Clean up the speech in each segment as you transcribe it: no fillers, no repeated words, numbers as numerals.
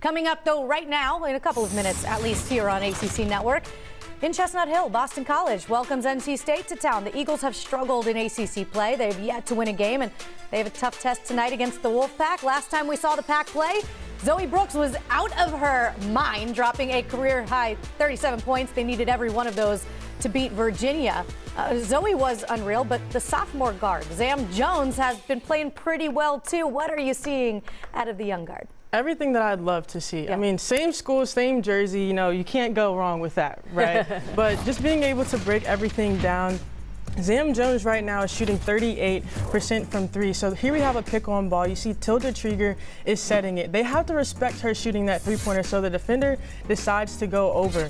Coming up, though, right now, in a couple of minutes, at least here on ACC Network, in Chestnut Hill, Boston College welcomes NC State to town. The Eagles have struggled in ACC play. They've yet to win a game, and they have a tough test tonight against the Wolfpack. Last time we saw the Pack play, Zoe Brooks was out of her mind, dropping a career-high 37 points. They needed every one of those to beat Virginia. Zoe was unreal, but the sophomore guard, Zam Jones, has been playing pretty well, too. What are you seeing out of the young guard? Everything that I'd love to see. Yeah. I mean, same school, same jersey, you can't go wrong with that, right? But just being able to break everything down. Zam Jones right now is shooting 38% from three. So here we have a pick-on ball. You see Tilda Trieger is setting it. They have to respect her shooting that three-pointer, so the defender decides to go over.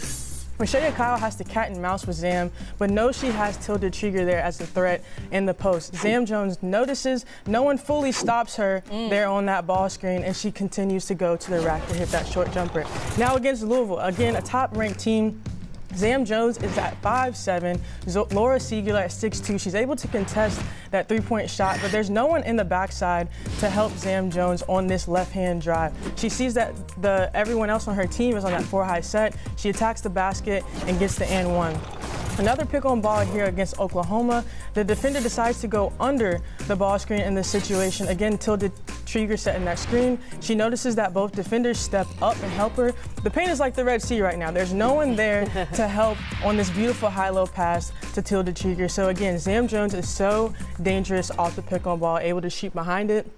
Rashaya Kyle has to cat and mouse with Zam, but knows she has Tilda Trieger there as a threat in the post. Zam Jones notices no one fully stops her there on that ball screen, and she continues to go to the rack to hit that short jumper. Now against Louisville, again, a top-ranked team. Zam Jones is at 5'7", Laura Siegler at 6'2". She's able to contest that three-point shot, but there's no one in the backside to help Zam Jones on this left-hand drive. She sees that everyone else on her team is on that four-high set. She attacks the basket and gets the and one. Another pick-on ball here against Oklahoma. The defender decides to go under the ball screen in this situation. Again, Tilda Trieger setting that screen. She notices that both defenders step up and help her. The paint is like the Red Sea right now. There's no one there to help on this beautiful high-low pass to Tilda Trieger. So again, Zam Jones is so dangerous off the pick-on ball, able to shoot behind it,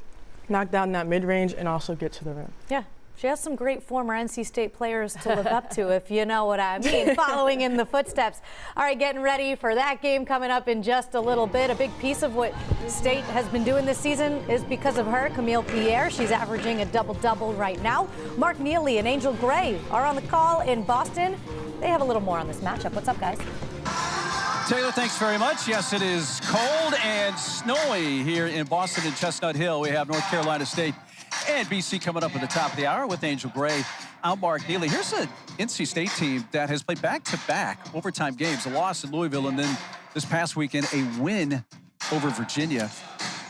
knock down that mid-range, and also get to the rim. Yeah. She has some great former NC State players to look up to, if you know what I mean, following in the footsteps. All right, getting ready for that game coming up in just a little bit. A big piece of what State has been doing this season is because of her, Camille Pierre. She's averaging a double-double right now. Mark Neely and Angel Gray are on the call in Boston. They have a little more on this matchup. What's up, guys? Taylor, thanks very much. Yes, it is cold and snowy here in Boston and Chestnut Hill. We have North Carolina State and BC coming up at the top of the hour with Angel Gray. I'm Mark Neely. Here's an NC State team that has played back-to-back overtime games, a loss in Louisville, and then this past weekend a win over Virginia.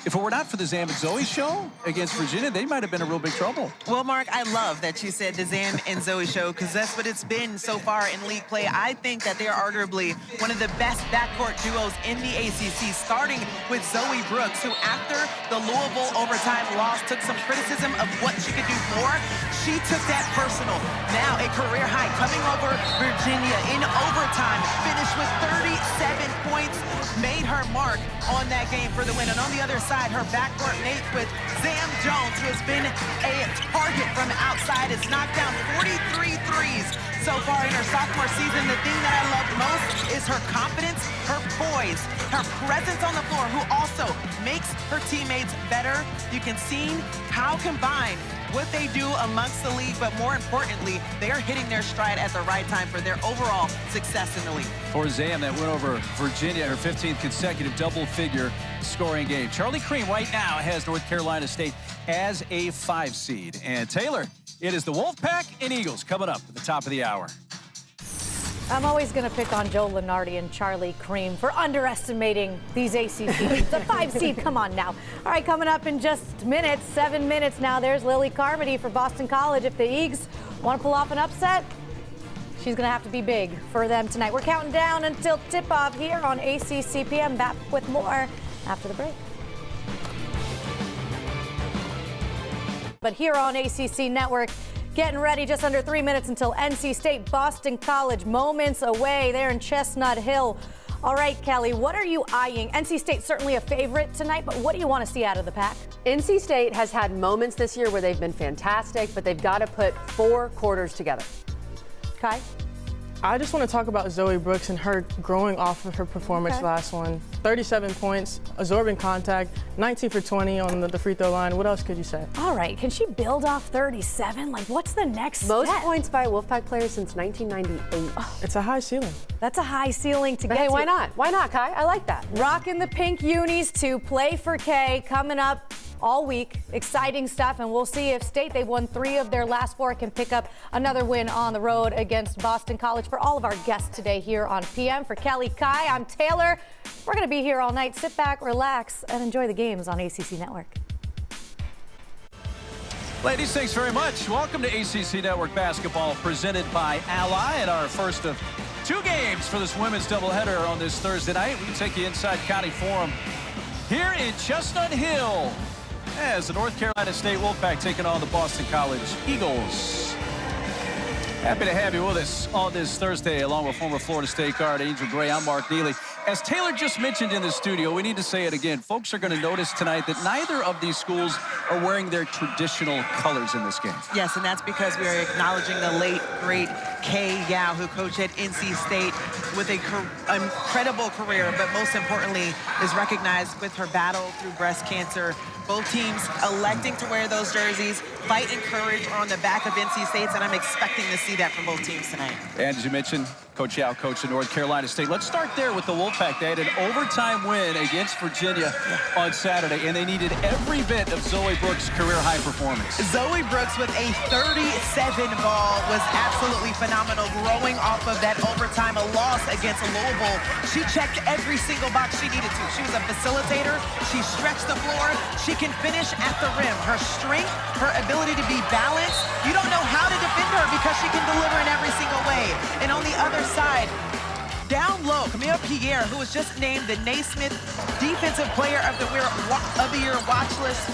If it were not for the Zam and Zoe show against Virginia, they might have been in real big trouble. Well, Mark, I love that you said the Zam and Zoe show, because that's what it's been so far in league play. I think that they are arguably one of the best backcourt duos in the ACC, starting with Zoe Brooks, who after the Louisville overtime loss took some criticism of what she could do more. She took that personal. Now a career high coming over Virginia in overtime, finished with 37 points, made her mark on that game for the win. And on the other side, her backcourt mate with Zam Jones, who has been a target from outside, has knocked down 43 threes so far in her sophomore season. The thing that I love most is her confidence, her poise, her presence on the floor, who also makes her teammates better. You can see how combined what they do amongst the league, but more importantly, they are hitting their stride at the right time for their overall success in the league. For Zam, that win over Virginia, her 15th consecutive double-figure scoring game. Charlie Cream right now has North Carolina State as a 5 seed. And Taylor, it is the Wolfpack and Eagles coming up at the top of the hour. I'm always going to pick on Joe Lunardi and Charlie Cream for underestimating these ACC teams. The 5 seed, come on now. All right, coming up in just minutes, 7 minutes now, there's Lily Carmody for Boston College. If the Eags want to pull off an upset, she's going to have to be big for them tonight. We're counting down until tip-off here on ACC PM. Back with more after the break. But here on ACC Network, getting ready just under 3 minutes until NC State, Boston College, moments away there in Chestnut Hill. All right, Kelly, what are you eyeing? NC State certainly a favorite tonight, but what do you want to see out of the Pack? NC State has had moments this year where they've been fantastic, but they've got to put 4 quarters together. Kai? I just want to talk about Zoe Brooks and her growing off of her performance last one. 37 points, absorbing contact, 19 for 20 on the free throw line. What else could you say? All right, can she build off 37? Like, what's the next Most step? points by a Wolfpack player since 1998. It's a high ceiling. That's a high ceiling to But get hey, to. why not? Why not, Kai? I like that. Rocking the pink unis to play for K coming up all week. Exciting stuff, and we'll see if State, they've won 3 of their last 4, can pick up another win on the road against Boston College. For all of our guests today here on PM, for Kelly, Kai, I'm Taylor. We're going to be here all night. Sit back, relax, and enjoy the games on ACC Network. Ladies, thanks very much. Welcome to ACC Network Basketball, presented by Ally, and our first of 2 games for this women's doubleheader on this Thursday night. We take you inside County Forum here in Chestnut Hill as the North Carolina State Wolfpack taking on the Boston College Eagles. Happy to have you with us on this Thursday, along with former Florida State guard Angel Gray. I'm Mark Neely. As Taylor just mentioned in the studio, we need to say it again. Folks are going to notice tonight that neither of these schools are wearing their traditional colors in this game. Yes, and that's because we are acknowledging the late, great Kay Yao, who coached at NC State with an incredible career, but most importantly is recognized with her battle through breast cancer. Both teams electing to wear those jerseys. Fight and courage are on the back of NC State's, and I'm expecting to see that from both teams tonight. And as you mentioned, Coach Yao coached at North Carolina State. Let's start there with the Wolfpack. They had an overtime win against Virginia on Saturday, and they needed every bit of Zoe Brooks' career-high performance. Zoe Brooks with a 37 ball was absolutely phenomenal, growing off of that overtime, a loss against Louisville. She checked every single box she needed to. She was a facilitator. She stretched the floor. She can finish at the rim. Her strength, her ability to be balanced, you don't know how to defend her because she can deliver in every single way. And on the other side, down low, Camille Pierre, who was just named the Naismith Defensive Player of the Year watch list,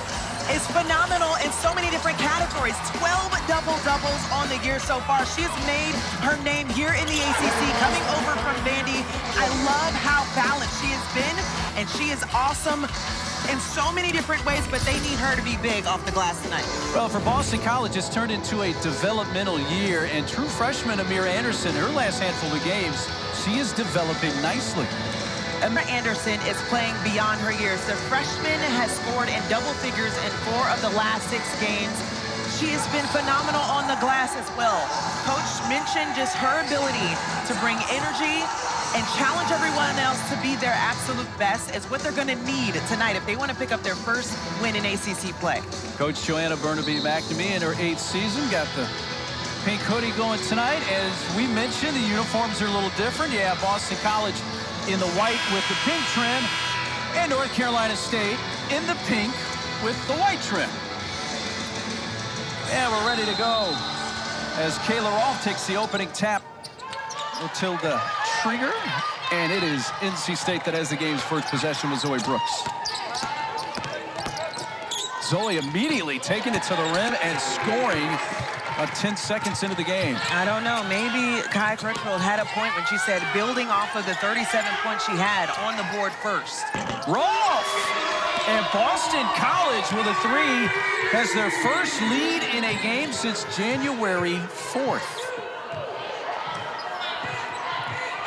is phenomenal in so many different categories. 12 double-doubles on the year so far. She has made her name here in the ACC, coming over from Vandy. I love how balanced she has been, and she is awesome in so many different ways, but they need her to be big off the glass tonight. Well, for Boston College, it's turned into a developmental year, and true freshman Amir Anderson, her last handful of games, she is developing nicely. Amir Anderson is playing beyond her years. The freshman has scored in double figures in 4 of the last 6 games. She has been phenomenal on the glass as well. Coach mentioned just her ability to bring energy and challenge everyone else to be their absolute best is what they're going to need tonight if they want to pick up their first win in ACC play. Coach Joanna Burnaby McNamee in her 8th season got the pink hoodie going tonight. As we mentioned, the uniforms are a little different. You have Boston College in the white with the pink trim, and North Carolina State in the pink with the white trim. And we're ready to go as Kayla Rolfe takes the opening tap. Matilda Trigger, and it is NC State that has the game's first possession with Zoe Brooks. Zoe immediately taking it to the rim and scoring 10 seconds into the game. I don't know, maybe Kai Crutchfield had a point when she said building off of the 37 points she had on the board first. Rolfe! And Boston College with a 3 has their first lead in a game since January 4th.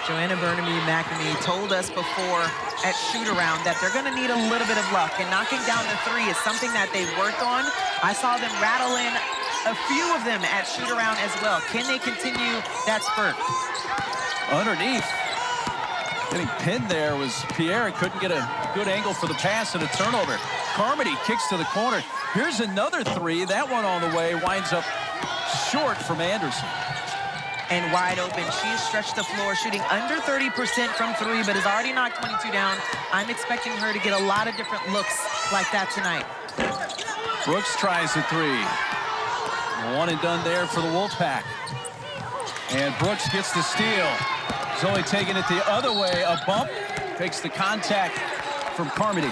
Joanna Burnaby McNamee told us before at shoot-around that they're going to need a little bit of luck, and knocking down the 3 is something that they've worked on. I saw them rattle in a few of them at shoot-around as well. Can they continue that spurt? Underneath, getting pinned there was Pierre. Couldn't get a good angle for the pass and a turnover. Carmody kicks to the corner. Here's another 3. That one on the way winds up short from Anderson. And wide open. She has stretched the floor, shooting under 30% from 3, but has already knocked 22 down. I'm expecting her to get a lot of different looks like that tonight. Brooks tries the 3. One and done there for the Wolfpack. And Brooks gets the steal. Zoe taking it the other way. A bump takes the contact from Carmody.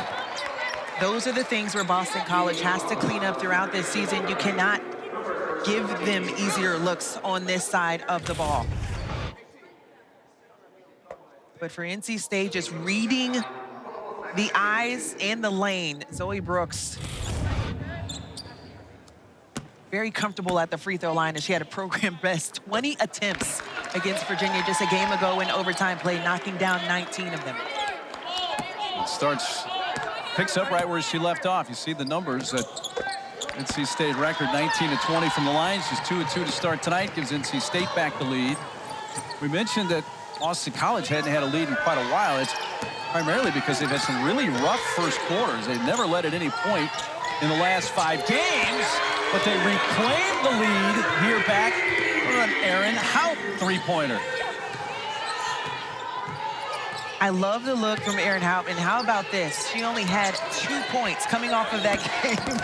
Those are the things where Boston College has to clean up throughout this season. You cannot give them easier looks on this side of the ball. But for NC State, just reading the eyes and the lane, Zoe Brooks very comfortable at the free throw line, and she had a program best 20 attempts against Virginia just a game ago in overtime play, knocking down 19 of them. Picks up right where she left off. You see the numbers that NC State record 19-20 from the line. She's 2-2 to start tonight, gives NC State back the lead. We mentioned that Boston College hadn't had a lead in quite a while. It's primarily because they've had some really rough first quarters. They've never led at any point in the last 5 games, but they reclaimed the lead here back on an Erin Houdt 3-pointer. I love the look from Erin Houdt, and how about this? She only had 2 points coming off of that game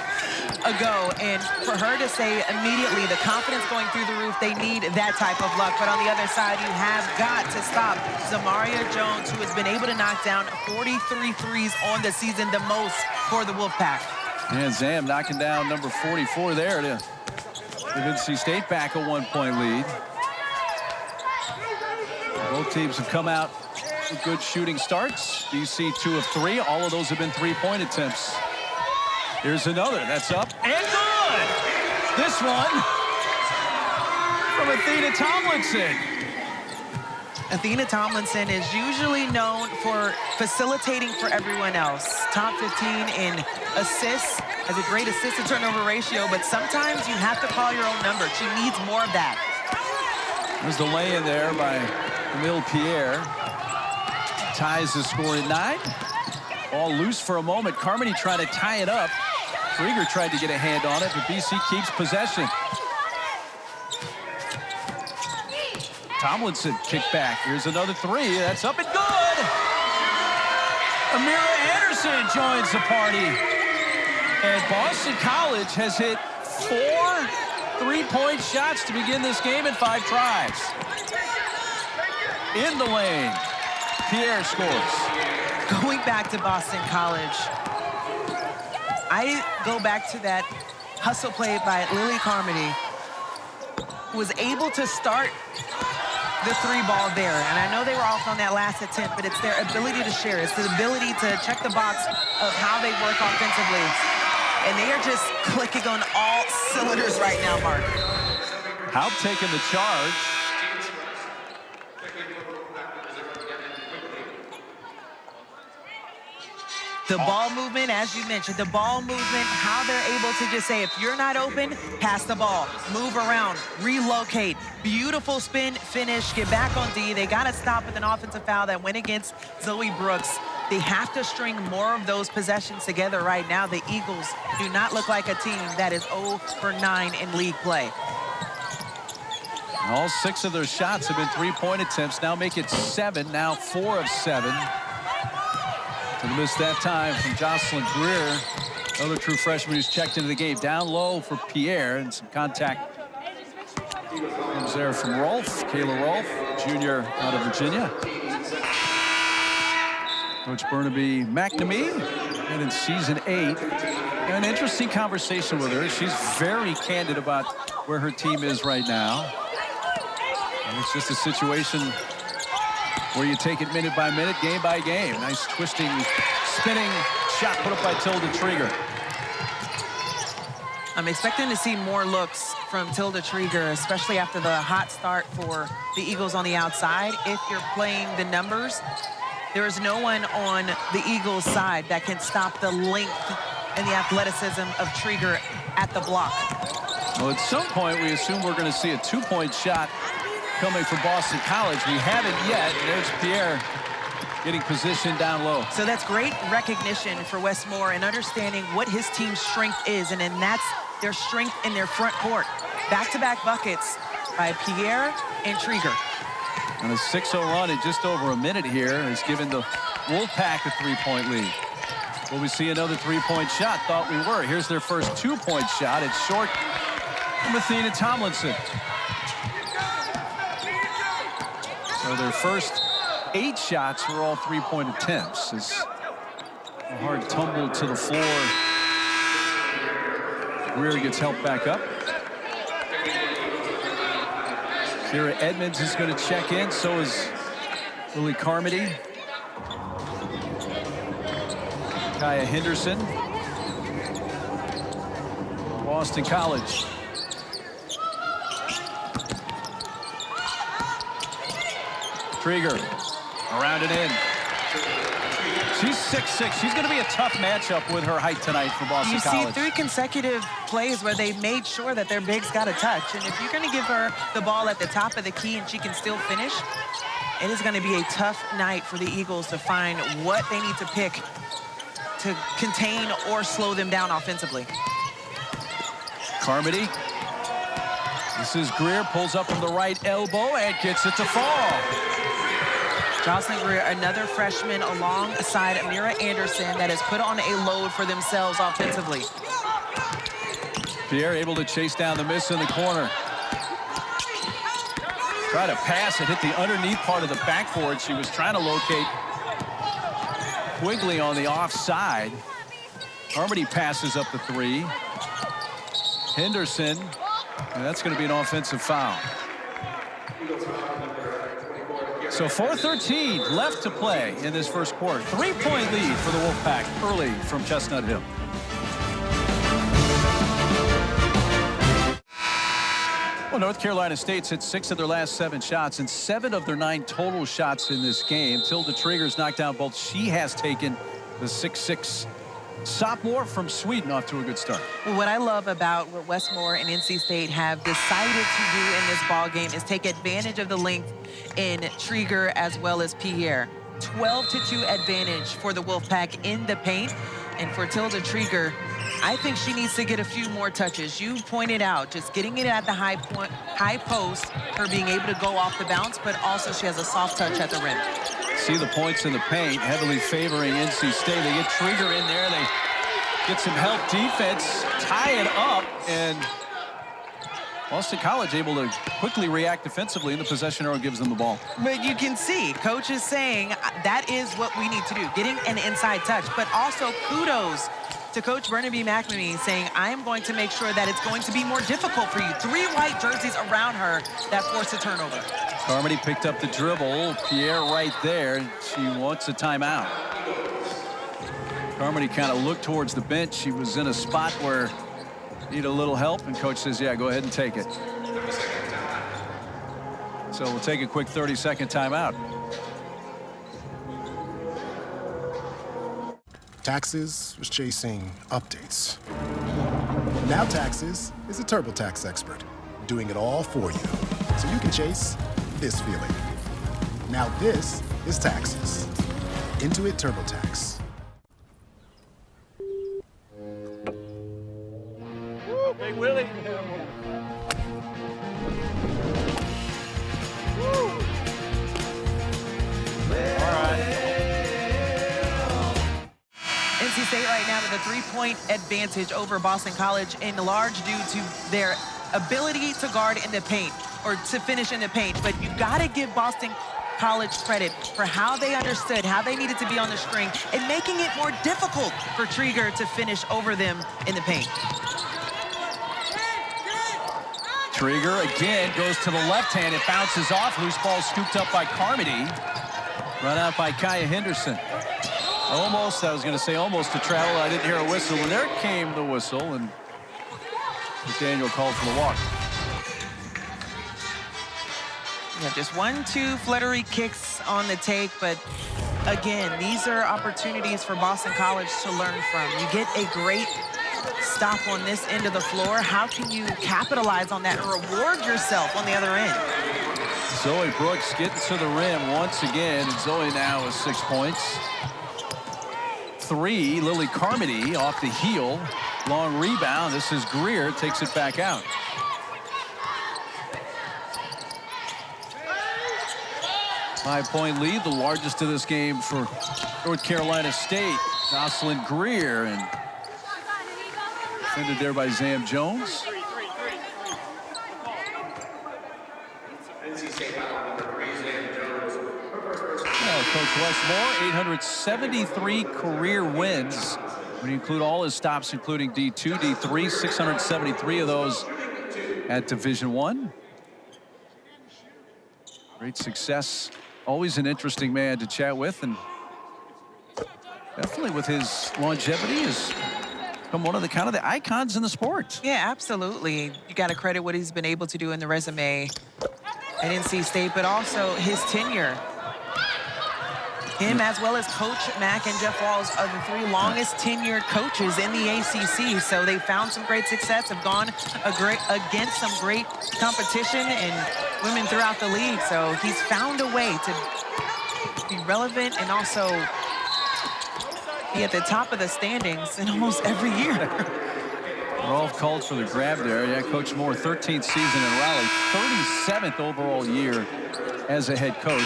ago, and for her to say immediately the confidence going through the roof, they need that type of luck. But on the other side, you have got to stop Zamaria Jones, who has been able to knock down 43 threes on the season, the most for the Wolfpack. And Zam knocking down number 44 there to give NC State back a 1-point lead. Both teams have come out with good shooting starts. BC 2 of 3. All of those have been 3-point attempts. Here's another. That's up and good. This one from Athena Tomlinson. Athena Tomlinson is usually known for facilitating for everyone else. Top 15 in assists, has a great assist to turnover ratio, but sometimes you have to call your own number. She needs more of that. There's the lay-in there by Emile Pierre. Ties the score at 9. All loose for a moment. Carmody tried to tie it up. Krieger tried to get a hand on it, but BC keeps possession. Tomlinson kicked back. Here's another 3. That's up and good. Amira Anderson joins the party. And Boston College has hit 4 3-point shots to begin this game in 5 tries. In the lane, Pierre scores. Going back to Boston College, I go back to that hustle play by Lily Carmody, who was able to start the 3-ball there. And I know they were off on that last attempt, but it's their ability to share. It's the ability to check the box of how they work offensively. And they are just clicking on all cylinders right now, Mark. Haupt taking the charge. The ball movement, as you mentioned, the ball movement, how they're able to just say, if you're not open, pass the ball, move around, relocate. Beautiful spin, finish, get back on D. They got to stop with an offensive foul that went against Zoe Brooks. They have to string more of those possessions together right now. The Eagles do not look like a team that is 0 for 9 in league play. All 6 of their shots have been 3-point attempts. Now make it 7, now 4 of 7. And missed that time from Jocelyn Greer, another true freshman who's checked into the game. Down low for Pierre, and some contact comes there from Rolfe, Kayla Rolfe, junior out of Virginia. Coach Burnaby McNamee, and in season 8, an interesting conversation with her. She's very candid about where her team is right now. And it's just a situation where you take it minute by minute, game by game. Nice twisting, spinning shot put up by Tilda Trieger. I'm expecting to see more looks from Tilda Trieger, especially after the hot start for the Eagles on the outside. If you're playing the numbers, there is no one on the Eagles side that can stop the length and the athleticism of Trieger at the block. Well, at some point, we assume we're going to see a 2-point shot coming from Boston College. We haven't yet. There's Pierre getting positioned down low. So that's great recognition for Wes Moore and understanding what his team's strength is, and then that's their strength in their front court. Back-to-back buckets by Pierre and Trieger. And a 6-0 run in just over a minute here has given the Wolfpack a 3-point lead. Will we see another 3-point shot? Thought we were. Here's their first 2-point shot. It's short from Athena Tomlinson. So their first 8 shots were all 3-point attempts. As a hard tumble to the floor. Greer gets helped back up. Kira Edmonds is going to check in. So is Lily Carmody. Kaya Henderson. Boston College. Trieger around and in. She's 6'6". She's going to be a tough matchup with her height tonight for Boston College. You see 3 consecutive plays where they made sure that their bigs got a touch. And if you're going to give her the ball at the top of the key and she can still finish, it is going to be a tough night for the Eagles to find what they need to pick to contain or slow them down offensively. Carmody. This is Greer, pulls up from the right elbow and gets it to fall. Jocelyn Greer, another freshman alongside Amira Anderson that has put on a load for themselves offensively. Pierre able to chase down the miss in the corner. Try to pass it, hit the underneath part of the backboard. She was trying to locate Quigley on the offside. Carmody passes up the three. Henderson, and that's going to be an offensive foul. So 4:13 left to play in this first quarter. 3-point lead for the Wolfpack early from Chestnut Hill. Well, North Carolina State's hit 6 of their last 7 shots and 7 of their 9 total shots in this game. Tilda Trigger's knocked down both. She has taken the 6'6" sophomore from Sweden off to a good start. Well, what I love about what Westmore and NC State have decided to do in this ball game is take advantage of the length in Trigger as well as Pierre. 12-2 advantage for the Wolfpack in the paint. And for Tilda Trigger, I think she needs to get a few more touches. You pointed out just getting it at the high post, her being able to go off the bounce, but also she has a soft touch at the rim. See the points in the paint, heavily favoring NC State. They get Trigger in there. They get some help defense, tie it up, and Boston College able to quickly react defensively, and the possession arrow gives them the ball. But you can see, coach is saying that is what we need to do, getting an inside touch, but also kudos to Coach Burnaby McNamee saying, I am going to make sure that it's going to be more difficult for you. 3 white jerseys around her that forced a turnover. Carmody picked up the dribble. Pierre right there. She wants a timeout. Carmody kind of looked towards the bench. She was in a spot where need a little help, and coach says, yeah, go ahead and take it. So we'll take a quick 30-second timeout. Taxes was chasing updates. Now Taxes is a TurboTax expert, doing it all for you, so you can chase this feeling. Now this is Taxes. Intuit TurboTax. Big Willie. NC State right now with a 3-point advantage over Boston College, in large due to their ability to guard in the paint or to finish in the paint. But you got to give Boston College credit for how they understood, how they needed to be on the string, and making it more difficult for Trigger to finish over them in the paint. Trigger again goes to the left hand. It bounces off. Loose ball scooped up by Carmody. Run out by Kaya Henderson. Almost, I was going to say almost to travel. I didn't hear a whistle. And there came the whistle, and McDaniel called for the walk. Yeah, just 1-2 fluttery kicks on the take, but again, these are opportunities for Boston College to learn from. You get a great stop on this end of the floor. How can you capitalize on that and reward yourself on the other end? Zoe Brooks getting to the rim once again, and Zoe now with 6 points. 3, Lily Carmody off the heel. Long rebound. This is Greer, takes it back out. Five-point lead, the largest of this game for North Carolina State. Jocelyn Greer, and defended there by Zam Jones. Coach Westmore, 873 career wins when you include all his stops, including D2, D3, 673 of those at Division I. Great success. Always an interesting man to chat with, and definitely with his longevity has become one of the kind of the icons in the sport. Yeah, absolutely. You got to credit what he's been able to do in the resume at NC State, but also his tenure. Him, as well as Coach Mack and Jeff Walls, are the 3 longest tenured coaches in the ACC. So they found some great success, have gone against some great competition and women throughout the league. So he's found a way to be relevant and also be at the top of the standings in almost every year. Rolf called for the grab there. Yeah, Coach Moore, 13th season in Raleigh, 37th overall year as a head coach.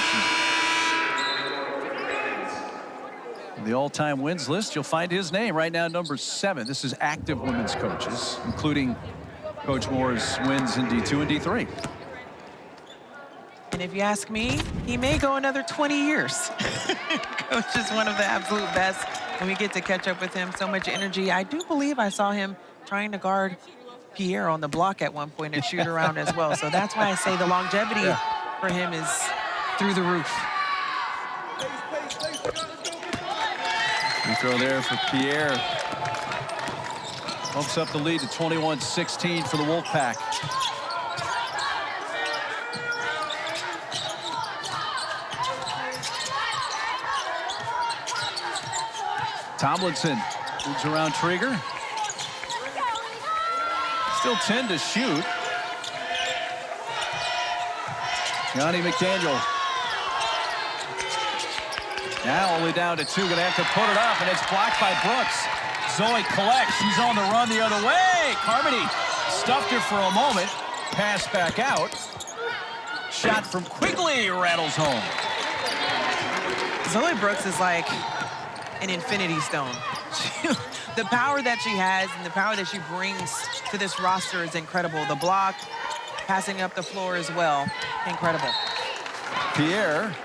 The all-time wins list, you'll find his name right now, number 7. This is active women's coaches, including Coach Moore's wins in D2 and D3. And if you ask me, he may go another 20 years. Coach is one of the absolute best. When we get to catch up with him, so much energy. I do believe I saw him trying to guard Pierre on the block at one point and shoot around as well. So that's why I say the longevity for him is through the roof. Free throw there for Pierre. Bumps up the lead to 21-16 for the Wolfpack. Tomlinson moves around Trigger. Still 10 to shoot. Johnny McDaniel. Now only down to 2. Gonna have to put it up, and it's blocked by Brooks. Zoe collects. She's on the run the other way. Carmody stuffed her for a moment. Pass back out. Shot from Quigley rattles home. Zoe Brooks is like an infinity stone. The power that she has and the power that she brings to this roster is incredible. The block, passing up the floor as well, incredible. Pierre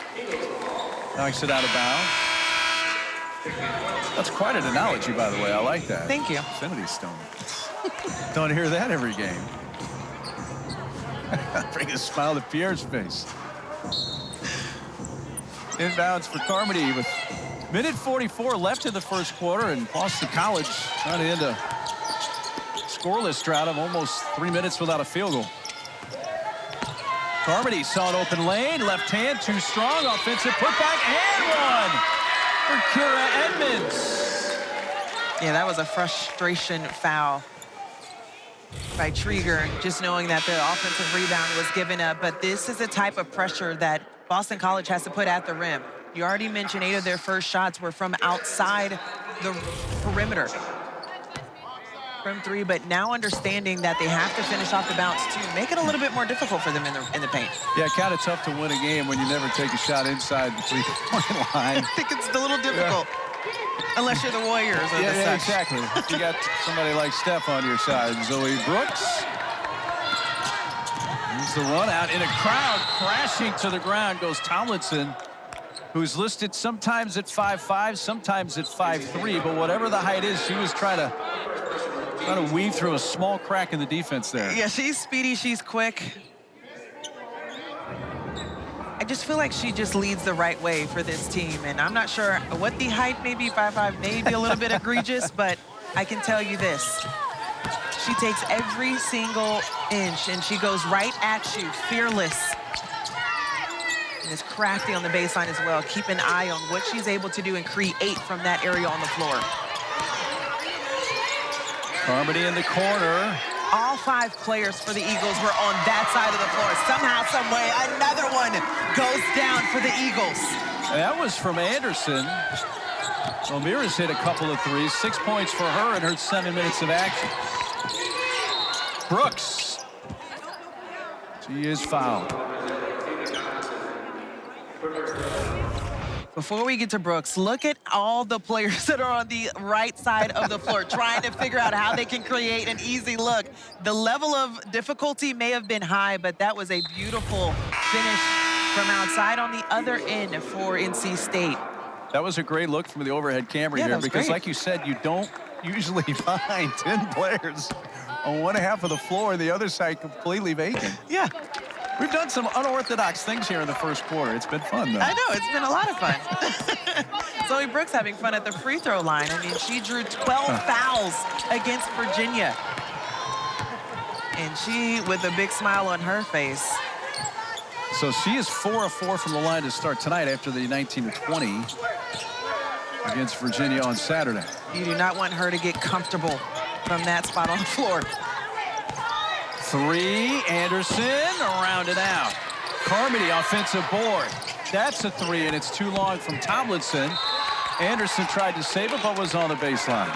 knocks it out of bounds. That's quite an analogy, by the way. I like that. Thank you. Infinity stone. Don't hear that every game. Bring a smile to Pierre's face. Inbounds for Carmody with minute 44 left in the first quarter, and Boston College trying to end a scoreless drought of almost 3 minutes without a field goal. Carmody saw an open lane, left hand too strong, offensive putback, and one for Kira Edmonds. Yeah, that was a frustration foul by Trigger, just knowing that the offensive rebound was given up. But this is the type of pressure that Boston College has to put at the rim. You already mentioned 8 of their first shots were from outside the perimeter from 3, but now understanding that they have to finish off the bounce too, make it a little bit more difficult for them in the paint. Yeah, kind of tough to win a game when you never take a shot inside the three-point line. I think it's a little difficult, unless you're the Warriors or the such. Yeah, exactly. If you got somebody like Steph on your side. Zoe Brooks. Here's the run out in a crowd. Crashing to the ground goes Tomlinson, who's listed sometimes at 5'5", sometimes at 5'3", but whatever the height is, she was trying to weave through a small crack in the defense there. Yeah, she's speedy, she's quick. I just feel like she just leads the right way for this team, and I'm not sure what the height may be. 5'5" may be a little bit egregious, but I can tell you this. She takes every single inch, and she goes right at you, fearless. And is crafty on the baseline as well. Keep an eye on what she's able to do and create from that area on the floor. Carmody in the corner. All 5 players for the Eagles were on that side of the floor. Somehow, some way, another one goes down for the Eagles. That was from Anderson. O'Meara's hit a couple of threes. 6 points for her in her 7 minutes of action. Brooks. She is fouled. Before we get to Brooks, look at all the players that are on the right side of the floor trying to figure out how they can create an easy look. The level of difficulty may have been high, but that was a beautiful finish from outside on the other end for NC State. That was a great look from the overhead camera here, because like you said, you don't usually find 10 players on one half of the floor and the other side completely vacant. Yeah. We've done some unorthodox things here in the first quarter. It's been fun, though. I know, it's been a lot of fun. Zoe Brooks having fun at the free throw line. I mean, she drew 12 fouls against Virginia. And she, with a big smile on her face. So she is 4 of 4 from the line to start tonight after the 19-20 against Virginia on Saturday. You do not want her to get comfortable from that spot on the floor. 3, Anderson, rounded out. Carmody, offensive board. That's a 3, and it's too long from Tomlinson. Anderson tried to save it, but was on the baseline.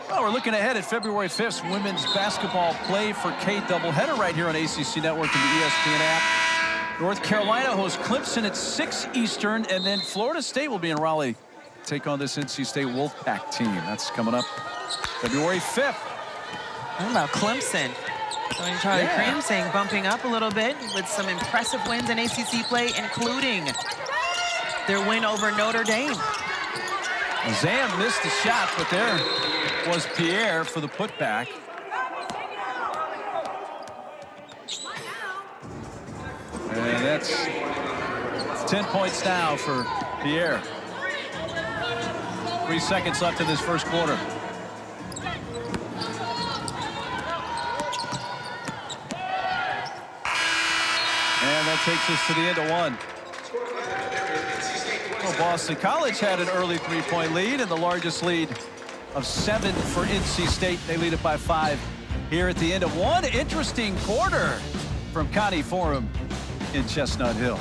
Well, we're looking ahead at February 5th's women's basketball play for K doubleheader right here on ACC Network and the ESPN app. North Carolina hosts Clemson at 6 Eastern, and then Florida State will be in Raleigh to take on this NC State Wolfpack team. That's coming up February 5th. What about Clemson? Charlie Cream saying bumping up a little bit with some impressive wins in ACC play, including their win over Notre Dame. Zam missed the shot, but there was Pierre for the putback. And that's 10 points now for Pierre. 3 seconds left in this first quarter. And that takes us to the end of one. Well, Boston College had an early 3-point lead and the largest lead of 7 for NC State. They lead it by 5 here at the end of one. Interesting quarter from Conte Forum in Chestnut Hill.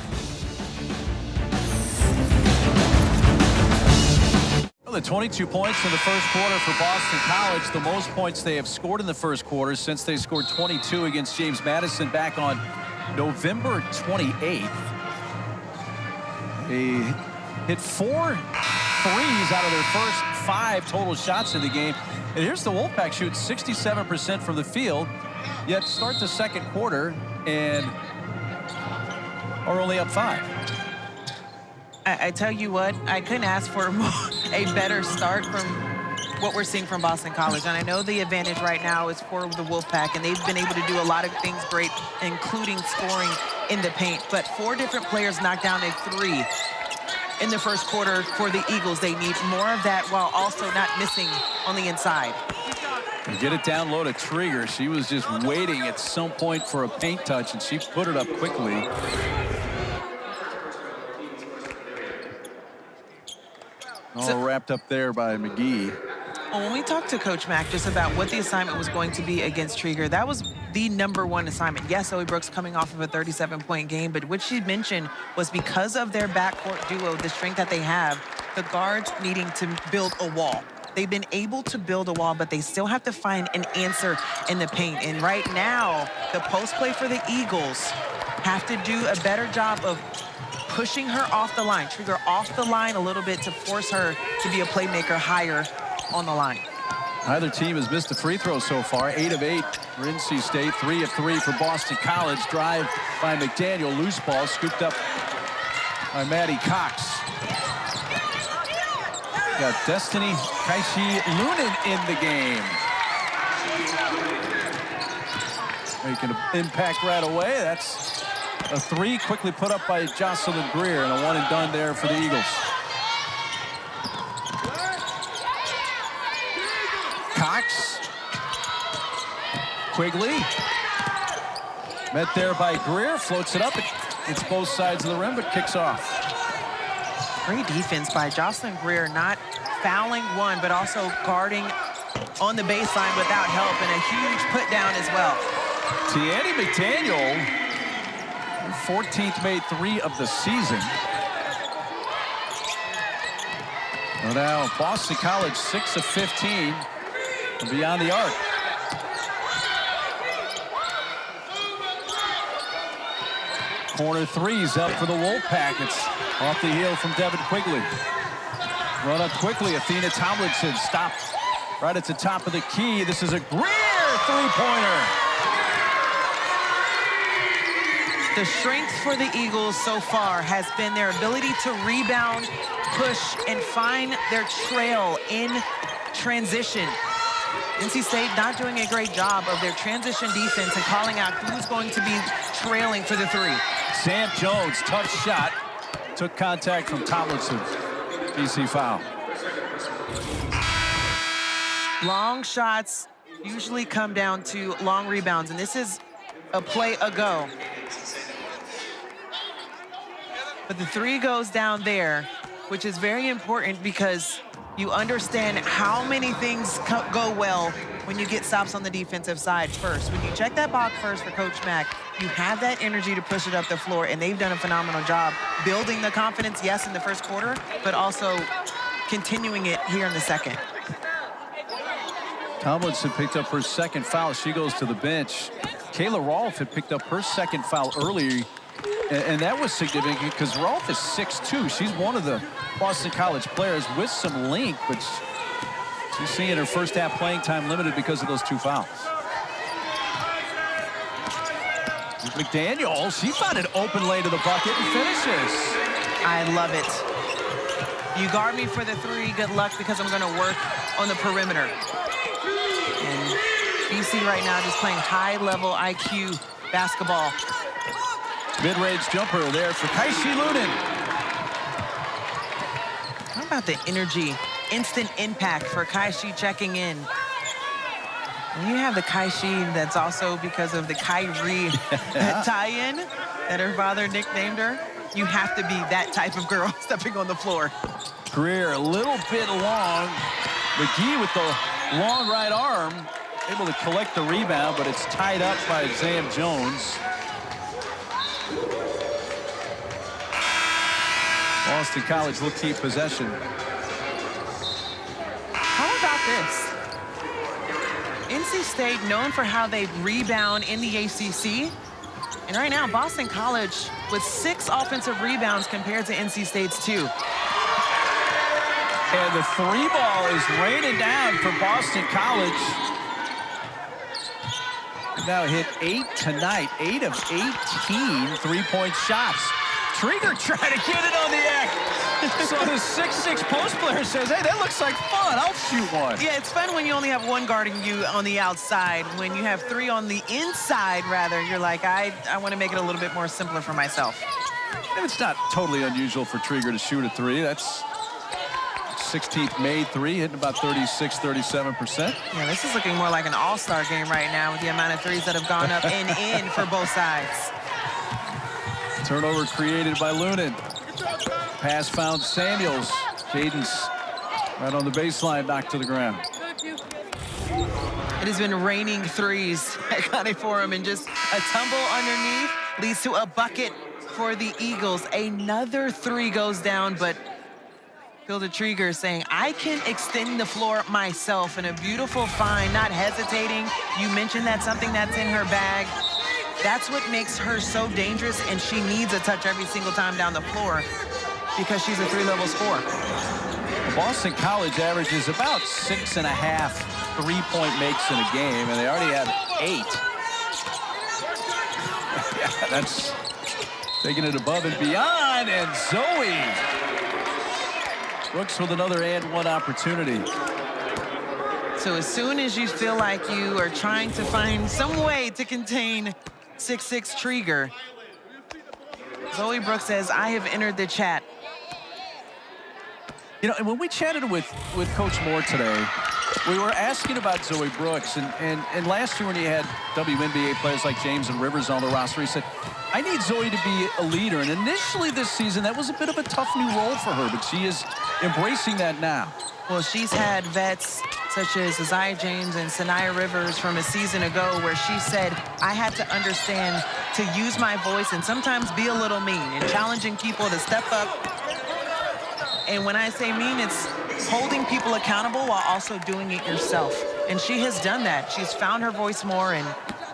Well, the 22 points in the first quarter for Boston College, the most points they have scored in the first quarter since they scored 22 against James Madison back on November 28th. They hit 4 threes out of their first 5 total shots in the game. And here's the Wolfpack shooting 67% from the field, yet start the second quarter and are only up 5. I tell you what, I couldn't ask for a better start from what we're seeing from Boston College. And I know the advantage right now is for the Wolfpack, and they've been able to do a lot of things great, including scoring in the paint. But 4 different players knocked down a 3 in the first quarter for the Eagles. They need more of that while also not missing on the inside. And get it down low to Trigger. She was just waiting at some point for a paint touch, and she put it up quickly. All wrapped up there by McGee. Well, when we talked to Coach Mack just about what the assignment was going to be against Trigger, that was the #1 assignment. Yes, Zoe Brooks coming off of a 37-point game, but what she mentioned was because of their backcourt duo, the strength that they have, the guards needing to build a wall. They've been able to build a wall, but they still have to find an answer in the paint. And right now, the post play for the Eagles have to do a better job of pushing her off the line, Trigger off the line a little bit to force her to be a playmaker higher on the line. Either team has missed a free throw so far. 8 of 8 for NC State, 3 of 3 for Boston College. Drive by McDaniel, loose ball scooped up by Maddie Cox. Got Destiny Kaishi-Lunin in the game. Making an impact right away. That's a 3 quickly put up by Jocelyn Greer, and a 1 and done there for the Eagles. Cox. Quigley. Met there by Greer, floats it up. It's both sides of the rim, but kicks off. Great defense by Jocelyn Greer, not fouling one, but also guarding on the baseline without help, and a huge put down as well. Tiani McDaniel, 14th made 3 of the season. Well, now Boston College 6 of 15 beyond the arc. Corner 3's up for the Wolfpack. It's off the heel from Devin Quigley. Run up quickly. Athena Tomlinson stopped right at the top of the key. This is a Greer 3-pointer. The strength for the Eagles so far has been their ability to rebound, push, and find their trail in transition. NC State not doing a great job of their transition defense and calling out who's going to be trailing for the 3. Sam Jones, tough shot. Took contact from Tomlinson. BC foul. Long shots usually come down to long rebounds, and this is a play ago. But the 3 goes down there, which is very important because you understand how many things go well when you get stops on the defensive side first. When you check that box first for Coach Mack, you have that energy to push it up the floor, and they've done a phenomenal job building the confidence, yes, in the first quarter, but also continuing it here in the second. Tomlinson picked up her 2nd foul. She goes to the bench. Kayla Rolfe had picked up her 2nd foul earlier, and that was significant because Rolfe is 6'2". She's one of the Boston College players with some length, but she's seeing her first half playing time limited because of those 2 fouls. McDaniel, she found an open lane to the bucket and finishes. I love it. You guard me for the three, good luck, because I'm gonna work on the perimeter. And BC right now just playing high-level IQ basketball. Mid-range jumper there for Kaishi Lunin. How about the energy, instant impact for Kaishi checking in? And you have the Kaishi that's also because of the Kyrie tie-in that her father nicknamed her. You have to be that type of girl stepping on the floor. Greer a little bit long. McGee with the long right arm, able to collect the rebound, but it's tied up by Zam Jones. Boston College will keep possession. How about this? NC State known for how they rebound in the ACC. And right now, Boston College with 6 offensive rebounds compared to NC State's 2. And the three ball is raining down for Boston College. Now hit 8 tonight, 8 of 18 three-point shots. Trigger trying to get it on the act. So the 6'6" post player says, hey, that looks like fun. I'll shoot one. Yeah, it's fun when you only have one guarding you on the outside. When you have 3 on the inside, rather, you're like, I want to make it a little bit more simpler for myself. And it's not totally unusual for Trigger to shoot a 3. That's 16th made 3, hitting about 36-37%. Yeah, this is looking more like an all-star game right now with the amount of 3s that have gone up and in for both sides. Turnover created by Lunin. Pass found Samuels. Cadence right on the baseline, knocked to the ground. It has been raining 3s at Conte Forum, and just a tumble underneath leads to a bucket for the Eagles. Another 3 goes down, but Hilda Trigger saying, I can extend the floor myself, and a beautiful find, not hesitating. You mentioned that's something that's in her bag. That's what makes her so dangerous, and she needs a touch every single time down the floor because she's a 3-level scorer. Boston College averages about 6.5 three-point makes in a game, and they already have 8. Yeah, that's taking it above and beyond, and Zoe Brooks with another and one opportunity. So as soon as you feel like you are trying to find some way to contain 6'6" Trigger, Zoe Brooks says, I have entered the chat. You know, and when we chatted with Coach Moore today, we were asking about Zoe Brooks, and last year when he had WNBA players like James and Rivers on the roster, he said, I need Zoe to be a leader. And initially this season, that was a bit of a tough new role for her, but she is embracing that now. Well, she's had vets such as Isaiah James and Sanaya Rivers from a season ago where she said, I had to understand to use my voice and sometimes be a little mean and challenging people to step up. And when I say mean, it's holding people accountable while also doing it yourself. And she has done that. She's found her voice more, and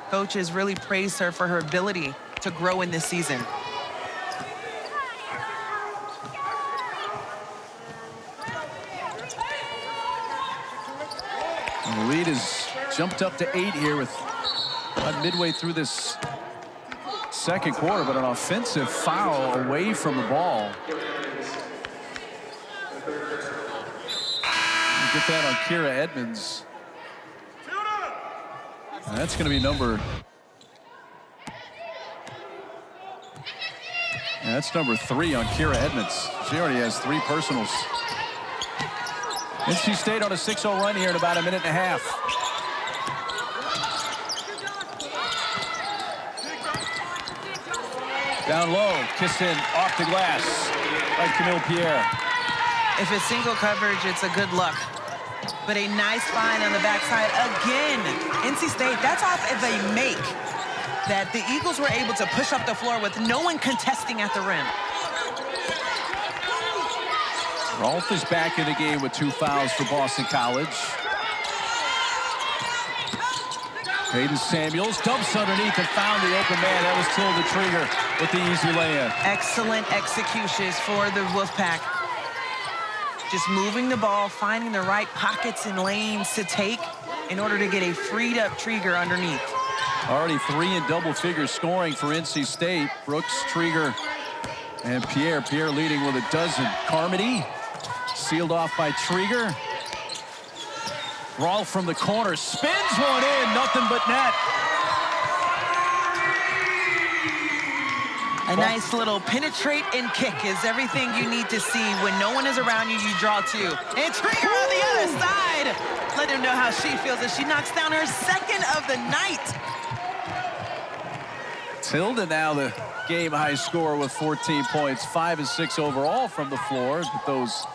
Coach has really praised her for her ability to grow in this season. And the lead has jumped up to 8 here with midway through this second quarter, but an offensive foul away from the ball. Get that on Kira Edmonds. And that's going to be number... Yeah, that's number 3 on Kira Edmonds. She already has 3 personals. NC State on a 6-0 run here in about a minute and a half. Down low, kissed in off the glass by Camille Pierre. If it's single coverage, it's a good luck. But a nice find on the backside again. NC State, that's off of a make that the Eagles were able to push up the floor with no one contesting at the rim. Rolf is back in the game with 2 fouls for Boston College. Hayden Samuels dumps underneath and found the open man. That was Tilda Trigger with the easy lay-in. Excellent executions for the Wolfpack. Just moving the ball, finding the right pockets and lanes to take in order to get a freed up Trigger underneath. Already 3 in double-figure scoring for NC State. Brooks, Trieger, and Pierre. Pierre leading with a dozen. Carmody sealed off by Trieger. Rawl from the corner, spins one in, nothing but net. A nice little penetrate and kick is everything you need to see. When no one is around you, you draw two. And Trieger on the other side. Let him know how she feels as she knocks down her second of the night. Tilda now the game-high score with 14 points, 5 and 6 overall from the floor with those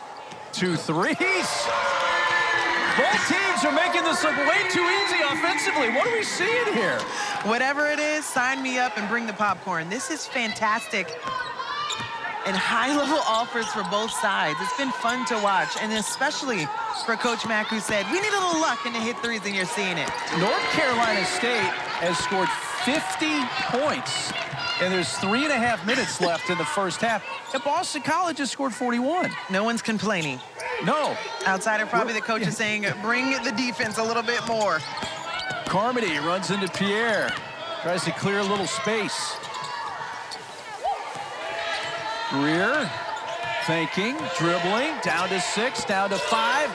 2 threes. Both teams are making this look way too easy offensively. What are we seeing here? Whatever it is, sign me up and bring the popcorn. This is fantastic. And high-level offers for both sides. It's been fun to watch, and especially for Coach Mack, who said, we need a little luck in the hit threes, and you're seeing it. North Carolina State has scored 50 points, and there's 3.5 minutes left in the first half. And Boston College has scored 41. No one's complaining. No. Outside of probably the coach is saying, bring the defense a little bit more. Carmody runs into Pierre. Tries to clear a little space. Greer, thinking, dribbling, down to 6, down to 5.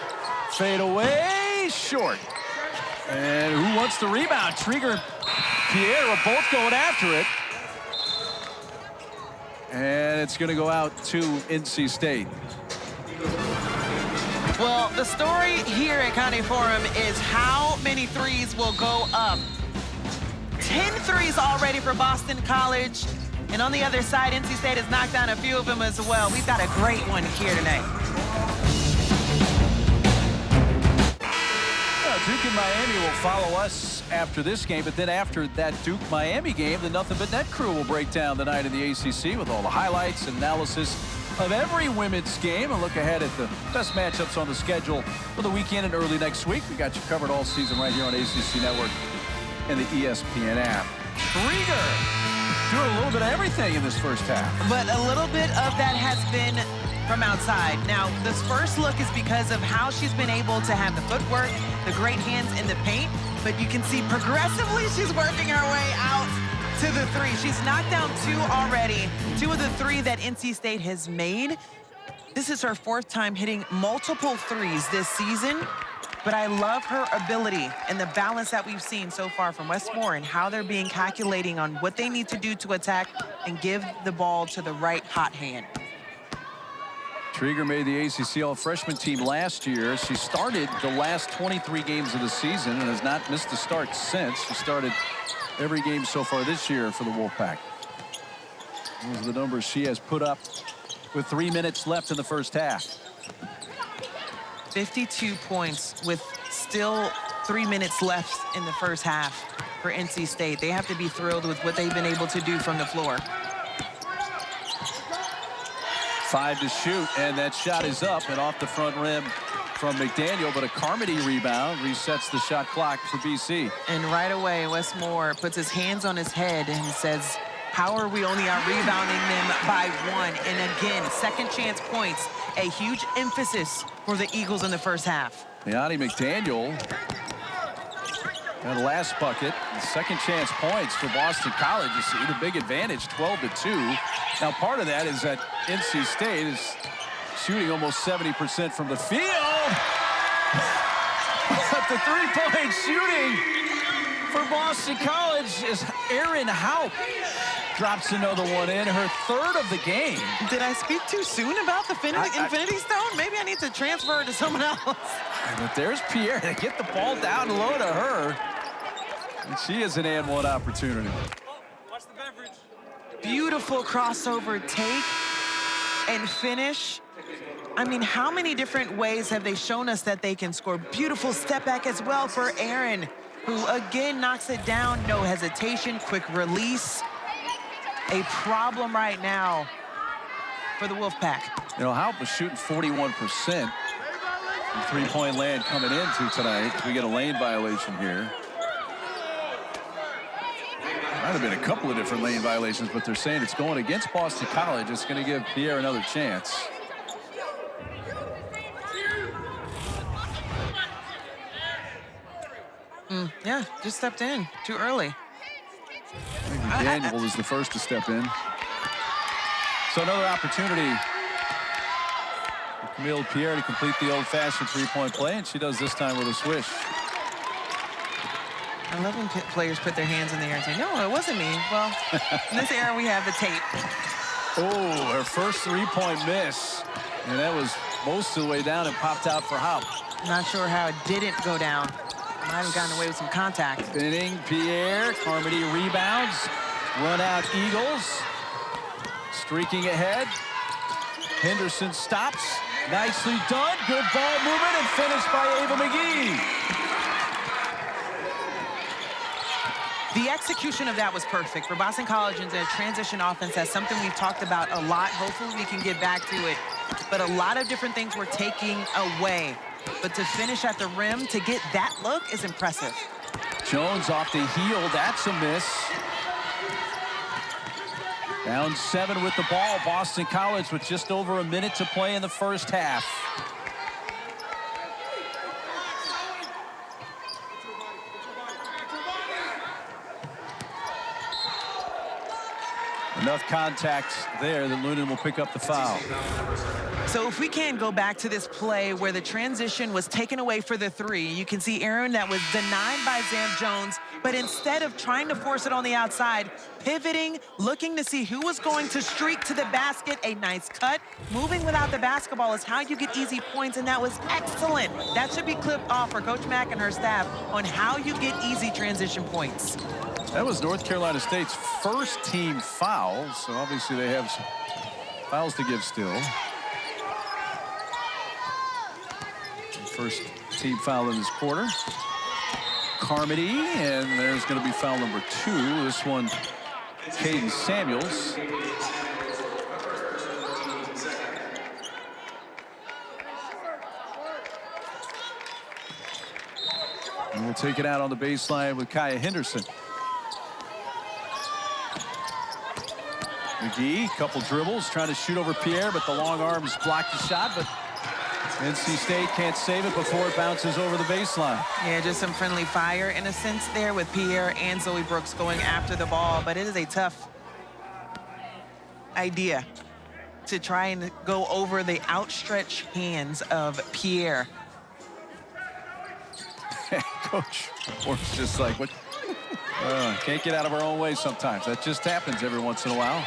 Fade away, short. And who wants the rebound? Trieger, Pierre are both going after it. And it's going to go out to NC State. Well, the story here at Conte Forum is how many threes will go up. 10 threes already for Boston College. And on the other side, NC State has knocked down a few of them as well. We've got a great one here tonight. Duke and Miami will follow us after this game, but then after that Duke-Miami game, the Nothing But Net crew will break down the night in the ACC with all the highlights and analysis of every women's game and look ahead at the best matchups on the schedule for the weekend and early next week. We got you covered all season right here on ACC Network and the ESPN app. Trieger doing a little bit of everything in this first half. But a little bit of that has been from outside. Now, this first look is because of how she's been able to have the footwork, the great hands in the paint, but you can see progressively she's working her way out to the 3. She's knocked down 2 already. 2 of the 3 that NC State has made. This is her 4th time hitting multiple 3s this season, but I love her ability and the balance that we've seen so far from Westmore and how they're being calculating on what they need to do to attack and give the ball to the right hot hand. Trieger made the ACC All-Freshman team last year. She started the last 23 games of the season and has not missed a start since. She started every game so far this year for the Wolfpack. Those are the numbers she has put up with 3 minutes left in the first half. 52 points with still 3 minutes left in the first half for NC State. They have to be thrilled with what they've been able to do from the floor. 5 to shoot, and that shot is up and off the front rim from McDaniel, but a Carmody rebound resets the shot clock for BC. And right away, Westmore puts his hands on his head and says, how are we only out rebounding them by 1? And again, second chance points, a huge emphasis for the Eagles in the first half. Yanni McDaniel, that last bucket, second chance points for Boston College. You see the big advantage, 12-2. Now, part of that is that NC State is shooting almost 70% from the field. But the three-point shooting for Boston College is Erin Haupt. Drops another one in, her 3rd of the game. Did I speak too soon about the Infinity Stone? Maybe I need to transfer it to someone else. But there's Pierre to get the ball down low to her. And she has an and 1 opportunity. Watch the beverage. Beautiful crossover take and finish. I mean, how many different ways have they shown us that they can score? Beautiful step back as well for Erin, who again knocks it down. No hesitation, quick release. A problem right now for the Wolfpack. You know, Haupt was shooting 41% from three-point land coming into tonight. We get a lane violation here. Might have been a couple of different lane violations, but they're saying it's going against Boston College. It's going to give Pierre another chance. Yeah, just stepped in too early. Daniel was the first to step in. So another opportunity for Camille Pierre to complete the old-fashioned three-point play, and she does this time with a swish. I love when players put their hands in the air and say, no, it wasn't me. Well, in this era, we have the tape. Oh, her first three-point miss. And that was most of the way down and popped out for Haupt. Not sure how it didn't go down. Might have gotten away with some contact. Spinning Pierre. Carmody rebounds. Run out Eagles. Streaking ahead. Henderson stops. Nicely done. Good ball movement and finished by Ava McGee. The execution of that was perfect. For Boston College and their transition offense, that's something we've talked about a lot. Hopefully we can get back to it. But a lot of different things we're taking away. But to finish at the rim, to get that look is impressive. Jones off the heel. That's a miss. Down 7 with the ball. Boston College with just over a minute to play in the first half. Enough contact there that Lunan will pick up the foul. So if we can go back to this play where the transition was taken away for the three, you can see Aaron that was denied by Zam Jones, but instead of trying to force it on the outside, pivoting, looking to see who was going to streak to the basket, a nice cut. Moving without the basketball is how you get easy points, and that was excellent. That should be clipped off for Coach Mack and her staff on how you get easy transition points. That was North Carolina State's first team foul, so obviously they have some fouls to give still. First team foul in this quarter. Carmody, and there's going to be foul number 2. This one, Caden Samuels. And we'll take it out on the baseline with Kaya Henderson. McGee, couple dribbles, trying to shoot over Pierre, but the long arms blocked the shot, but NC State can't save it before it bounces over the baseline. Yeah, just some friendly fire in a sense there with Pierre and Zoe Brooks going after the ball, but it is a tough idea to try and go over the outstretched hands of Pierre. Coach Moore's just like, what? Can't get out of our own way sometimes. That just happens every once in a while.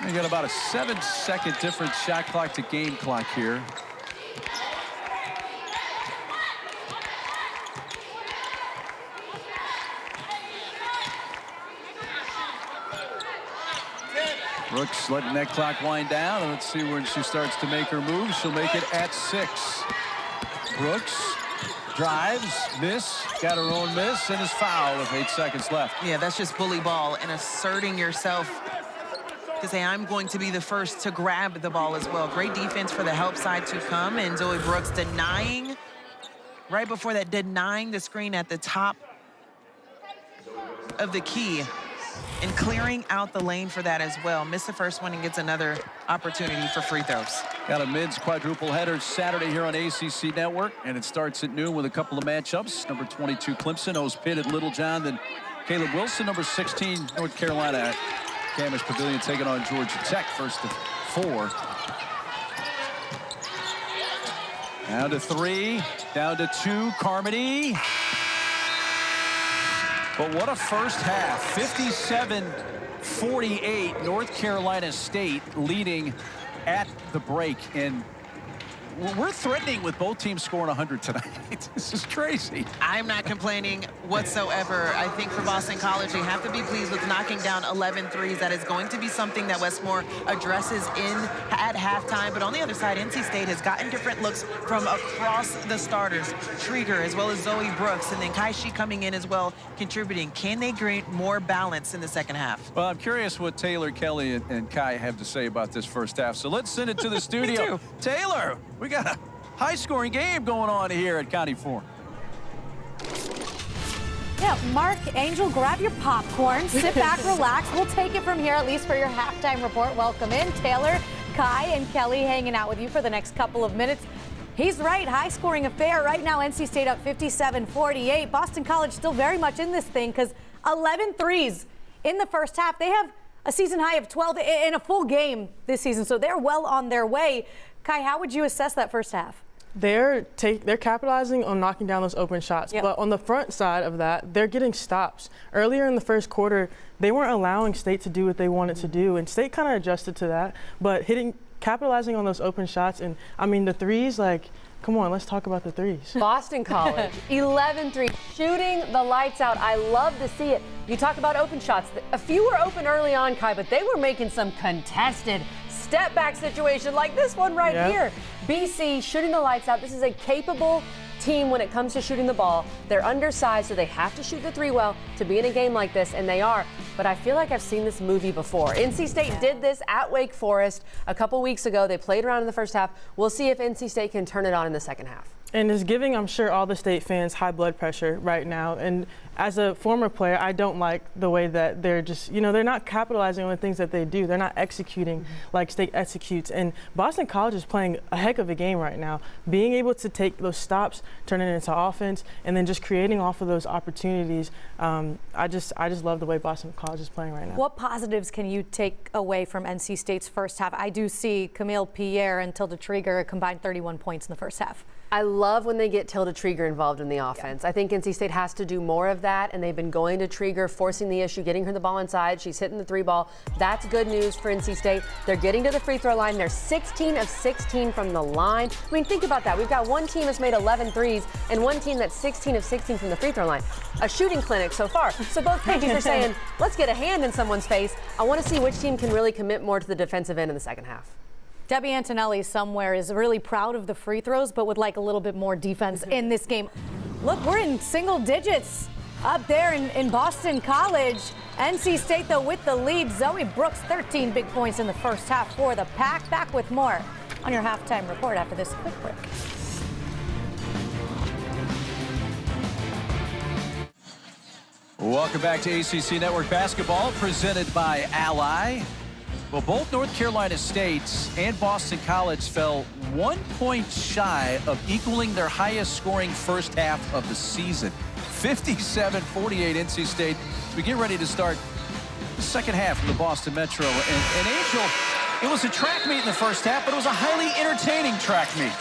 We got about a 7-second different shot clock to game clock here. Brooks letting that clock wind down, and let's see when she starts to make her move. She'll make it at 6. Brooks drives, miss, got her own miss, and is fouled with 8 seconds left. Yeah, that's just bully ball and asserting yourself to say, I'm going to be the first to grab the ball as well. Great defense for the help side to come, and Zoe Brooks denying, right before that, denying the screen at the top of the key and clearing out the lane for that as well. Missed the first one and gets another opportunity for free throws. Got a men's quadruple header Saturday here on ACC Network, and it starts at noon with a couple of matchups. Number 22 Clemson hosts Pitt at Littlejohn, then Caleb Wilson, number 16 North Carolina at Camish Pavilion taking on Georgia Tech, first to 4. Down to 3, down to 2, Carmody. But what a first half, 57-48, North Carolina State leading at the break. And we're threatening with both teams scoring 100 tonight. This is crazy. I'm not complaining whatsoever. I think for Boston College, they have to be pleased with knocking down 11 threes. That is going to be something that Westmore addresses at halftime. But on the other side, NC State has gotten different looks from across the starters. Trieger as well as Zoe Brooks, and then Kai Shi coming in as well, contributing. Can they create more balance in the second half? Well, I'm curious what Taylor, Kelly, and Kai have to say about this first half. So let's send it to the studio. Taylor, we got a high-scoring game going on here at County Forum. Yeah, Mark, Angel, grab your popcorn, sit back, relax. We'll take it from here, at least for your halftime report. Welcome in. Taylor, Kai, and Kelly hanging out with you for the next couple of minutes. He's right. High-scoring affair. Right now, NC State up 57-48. Boston College still very much in this thing because 11 threes in the first half. They have a season high of 12 in a full game this season, so they're well on their way. Kai, how would you assess that first half? They're capitalizing on knocking down those open shots, but on the front side of that, they're getting stops. Earlier in the first quarter, they weren't allowing State to do what they wanted to do, and State kind of adjusted to that, but capitalizing on those open shots, and I mean the threes, like, come on, let's talk about the threes. Boston College, 11 threes, shooting the lights out. I love to see it. You talk about open shots. A few were open early on, Kai, but they were making some contested step-back situation like this one right here. BC shooting the lights out. This is a capable team when it comes to shooting the ball. They're undersized, so they have to shoot the three well to be in a game like this, and they are. But I feel like I've seen this movie before. NC State did this at Wake Forest a couple weeks ago. They played around in the first half. We'll see if NC State can turn it on in the second half. And it's giving, I'm sure, all the State fans high blood pressure right now. And as a former player, I don't like the way that they're just, they're not capitalizing on the things that they do. They're not executing like State executes. And Boston College is playing a heck of a game right now. Being able to take those stops, turn it into offense, and then just creating off of those opportunities. I just love the way Boston College is playing right now. What positives can you take away from NC State's first half? I do see Camille Pierre and Tilda Trieger combined 31 points in the first half. I love when they get Tilda Trieger involved in the offense. I think NC State has to do more of that, and they've been going to Trieger, forcing the issue, getting her the ball inside. She's hitting the three ball. That's good news for NC State. They're getting to the free throw line. They're 16 of 16 from the line. I mean, think about that. We've got one team that's made 11 threes and one team that's 16 of 16 from the free throw line. A shooting clinic so far. So both coaches are saying, let's get a hand in someone's face. I want to see which team can really commit more to the defensive end in the second half. Debbie Antonelli somewhere is really proud of the free throws, but would like a little bit more defense in this game. Look, we're in single digits up there in Boston College. NC State, though, with the lead. Zoe Brooks, 13 big points in the first half for the Pack. Back with more on your halftime report after this quick break. Welcome back to ACC Network Basketball, presented by Ally. Well, both North Carolina State and Boston College fell 1 point shy of equaling their highest scoring first half of the season. 57-48 NC State. We get ready to start the second half of the Boston Metro. And Angel, it was a track meet in the first half, but it was a highly entertaining track meet.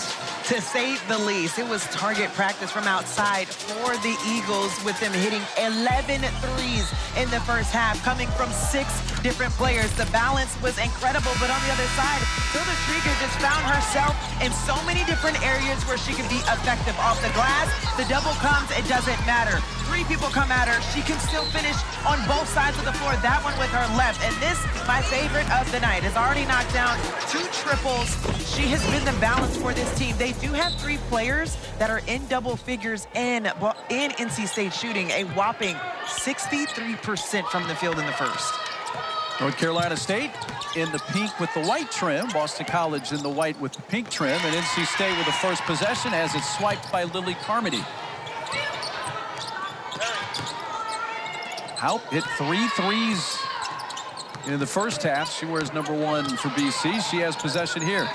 To say the least. It was target practice from outside for the Eagles, with them hitting 11 threes in the first half, coming from 6 different players. The balance was incredible, but on the other side, Tilda Trieger just found herself in so many different areas where she can be effective. Off the glass, the double comes, it doesn't matter. 3 people come at her, she can still finish on both sides of the floor. That one with her left. And this, my favorite of the night, has already knocked down 2 triples. She has been the balance for this team. They do have 3 players that are in double figures in NC State shooting, a whopping 63% from the field in the first. North Carolina State in the pink with the white trim. Boston College in the white with the pink trim. And NC State with the first possession as it's swiped by Lily Carmody. Haupt hit 3 threes in the first half. She wears number 1 for BC. She has possession here.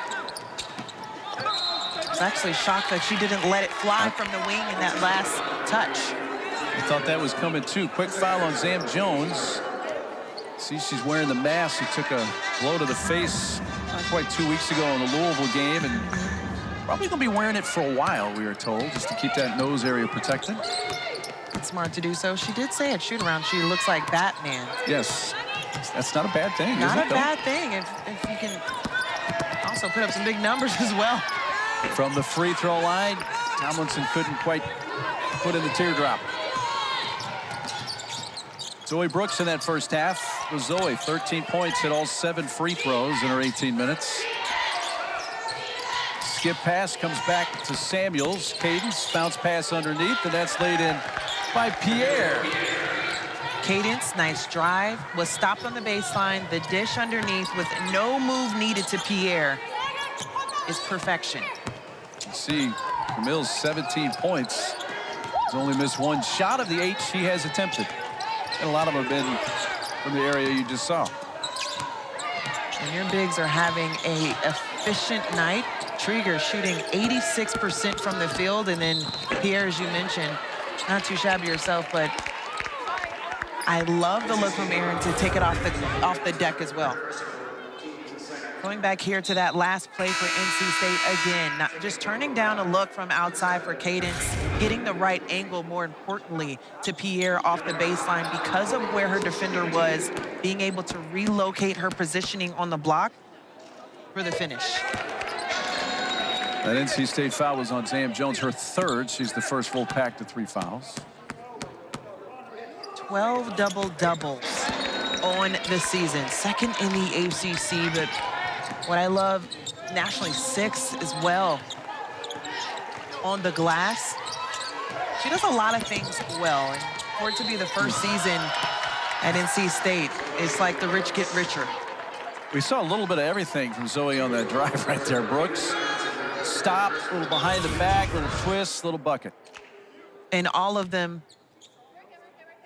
I was actually shocked that she didn't let it fly from the wing in that last touch. I thought that was coming too. Quick foul on Zam Jones. See, she's wearing the mask. She took a blow to the face not quite 2 weeks ago in the Louisville game, and probably gonna be wearing it for a while, we are told, just to keep that nose area protected. It's smart to do so. She did say at shoot around she looks like Batman. Yes, that's not a bad thing, not is it? Not a bad thing if you can also put up some big numbers as well. From the free throw line, Tomlinson couldn't quite put in the teardrop. Zoe Brooks in that first half. Was Zoe, 13 points, hit all 7 free throws in her 18 minutes. Skip pass comes back to Samuels. Cadence, bounce pass underneath, and that's laid in by Pierre. Cadence, nice drive, was stopped on the baseline. The dish underneath with no move needed to Pierre is perfection. You see Camille's 17 points. Has only missed 1 shot of the 8 she has attempted. And a lot of them have been from the area you just saw. And your bigs are having a efficient night. Trieger shooting 86% from the field, and then Pierre, as you mentioned, not too shabby yourself, but I love the look from Aaron to take it off the deck as well. Going back here to that last play for NC State again, not just turning down a look from outside for Cadence, getting the right angle, more importantly, to Pierre off the baseline because of where her defender was, being able to relocate her positioning on the block for the finish. That NC State foul was on Zam Jones, her third. She's the first Wolfpack to 3 fouls. 12 double-doubles on the season, second in the ACC, but what I love, nationally 6 as well on the glass. She does a lot of things well, and for it to be the first season at NC State, it's like the rich get richer. We saw a little bit of everything from Zoe on that drive right there. Brooks, stop, a little behind the back, little twist, little bucket. And all of them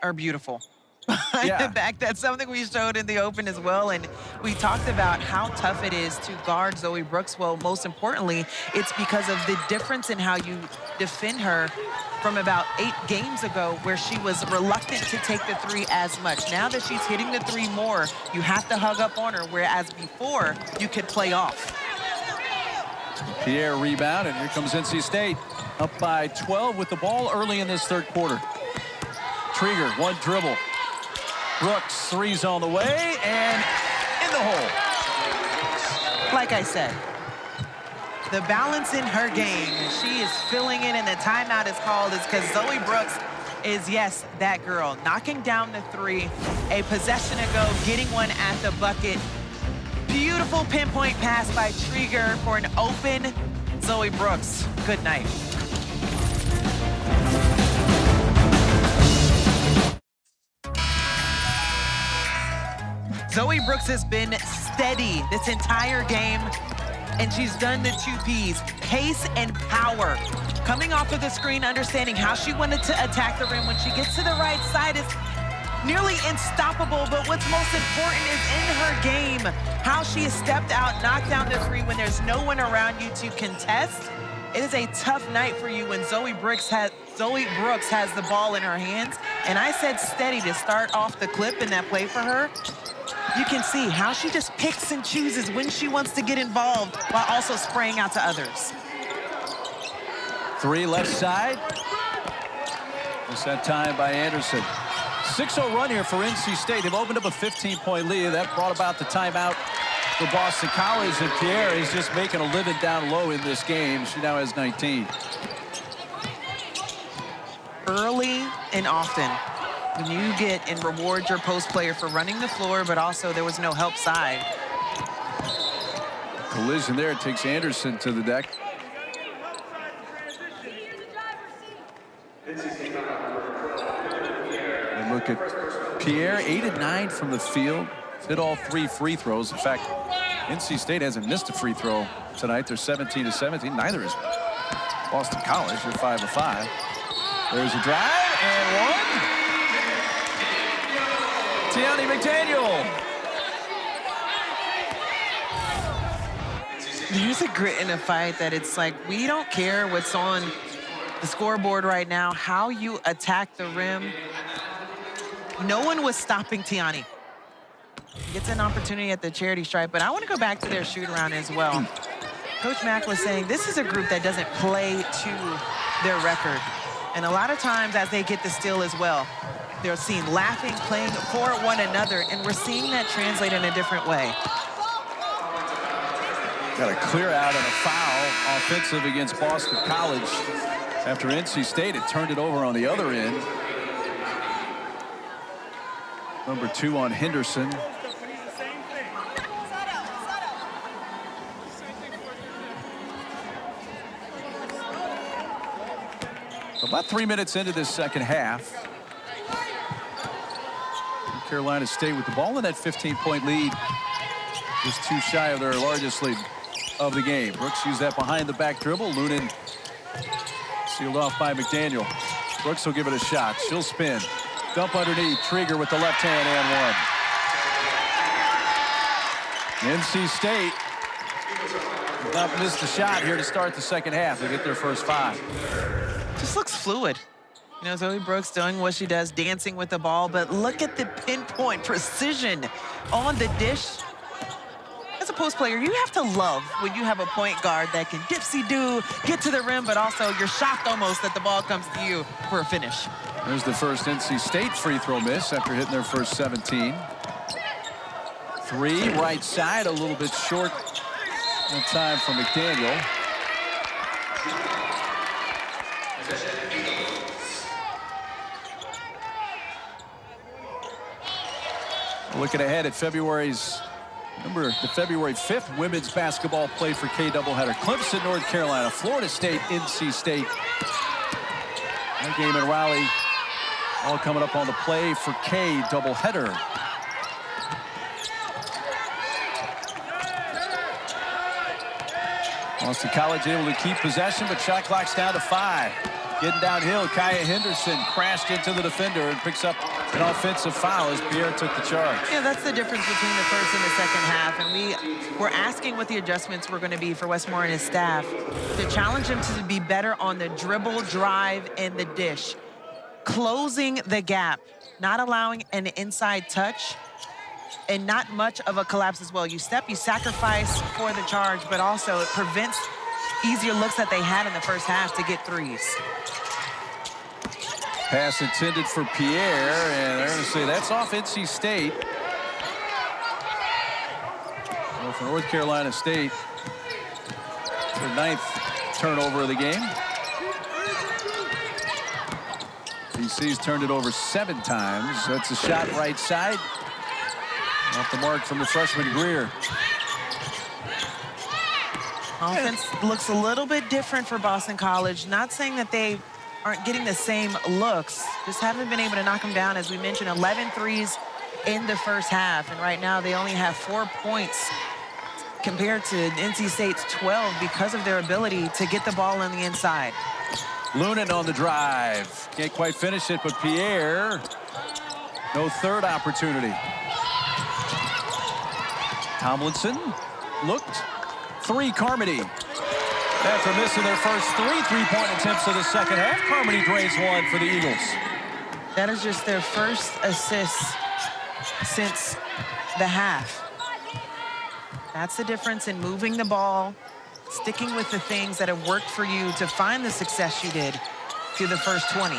are beautiful. Behind the back, that's something we showed in the Open as well, and we talked about how tough it is to guard Zoe Brooks. Well, most importantly, it's because of the difference in how you defend her from about 8 games ago, where she was reluctant to take the 3 as much. Now that she's hitting the 3 more, you have to hug up on her, whereas before, you could play off. Pierre rebound, and here comes NC State, up by 12 with the ball early in this third quarter. Trieger, 1 dribble. Brooks, 3's on the way, and in the hole. Like I said, the balance in her game, she is filling in, and the timeout is called is because Zoe Brooks is, yes, that girl. Knocking down the 3, a possession ago, getting one at the bucket. Beautiful pinpoint pass by Trieger for an open Zoe Brooks. Good night. Zoe Brooks has been steady this entire game, and she's done the 2 Ps, pace and power. Coming off of the screen, understanding how she wanted to attack the rim. When she gets to the right side, it's nearly unstoppable, but what's most important is in her game, how she has stepped out, knocked down the 3 when there's no one around you to contest. It is a tough night for you when Zoe Brooks has the ball in her hands, and I said steady to start off the clip in that play for her. You can see how she just picks and chooses when she wants to get involved while also spraying out to others. 3 left side. Just that time by Anderson. 6-0 run here for NC State. They've opened up a 15-point lead. That brought about the timeout for Boston College, and Pierre is just making a living down low in this game. She now has 19. Early and often, when you get and reward your post player for running the floor, but also there was no help side. Collision there, takes Anderson to the deck. And look at Pierre, 8 of 9 from the field. Hit all 3 free throws. In fact, NC State hasn't missed a free throw tonight. They're 17 of 17. Neither is Boston College. They're 5 of 5. There's a drive and 1. Tiani McDaniel. There's a grit in a fight that it's like, we don't care what's on the scoreboard right now, how you attack the rim. No one was stopping Tiani. Gets an opportunity at the charity stripe, but I want to go back to their shoot around as well. Coach Mack was saying this is a group that doesn't play to their record. And a lot of times as they get the steal as well, they're seen laughing, playing for one another, and we're seeing that translate in a different way. Got a clear out and a foul offensive against Boston College. After NC State had turned it over on the other end. Number 2 on Henderson. About 3 minutes into this second half. Carolina State with the ball in that 15-point lead. Just 2 shy of their largest lead of the game. Brooks used that behind the back dribble. Lunin sealed off by McDaniel. Brooks will give it a shot. She'll spin. Dump underneath. Trieger with the left hand and 1. NC State Not missed a shot here to start the second half. They get their first 5. Just looks fluid. You know, Zoe Brooks doing what she does, dancing with the ball, but look at the pinpoint precision on the dish. As a post player, you have to love when you have a point guard that can dipsy-do, get to the rim, but also you're shocked almost that the ball comes to you for a finish. There's the first NC State free throw miss after hitting their first 17. 3, right side, a little bit short in time for McDaniel. Looking ahead at February's, remember, the February 5th women's basketball play for K doubleheader. Clemson, North Carolina, Florida State, NC State. That game in Raleigh, all coming up on the play for K doubleheader. Boston College able to keep possession, but shot clock's down to 5. Getting downhill, Kaya Henderson crashed into the defender and picks up an offensive foul as Pierre took the charge. Yeah, that's the difference between the first and the second half. And we were asking what the adjustments were going to be for Westmore and his staff to challenge him to be better on the dribble, drive, and the dish. Closing the gap, not allowing an inside touch, and not much of a collapse as well. You step, you sacrifice for the charge, but also it prevents easier looks that they had in the first half to get threes. Pass intended for Pierre, and they're going to say that's off NC State. Well, for North Carolina State, their 9th turnover of the game. BC's turned it over 7 times. That's a shot right side. Off the mark from the freshman Greer. Offense looks a little bit different for Boston College. Not saying that they aren't getting the same looks, just haven't been able to knock them down. As we mentioned, 11 threes in the first half, and right now they only have 4 points compared to NC State's 12 because of their ability to get the ball on the inside. Lunan on the drive. Can't quite finish it, but Pierre, no third opportunity. Tomlinson looked. 3, Carmody. After missing their first 3 3-point attempts of the second half, Carmody drains 1 for the Eagles. That is just their first assist since the half. That's the difference in moving the ball, sticking with the things that have worked for you to find the success you did through the first 20.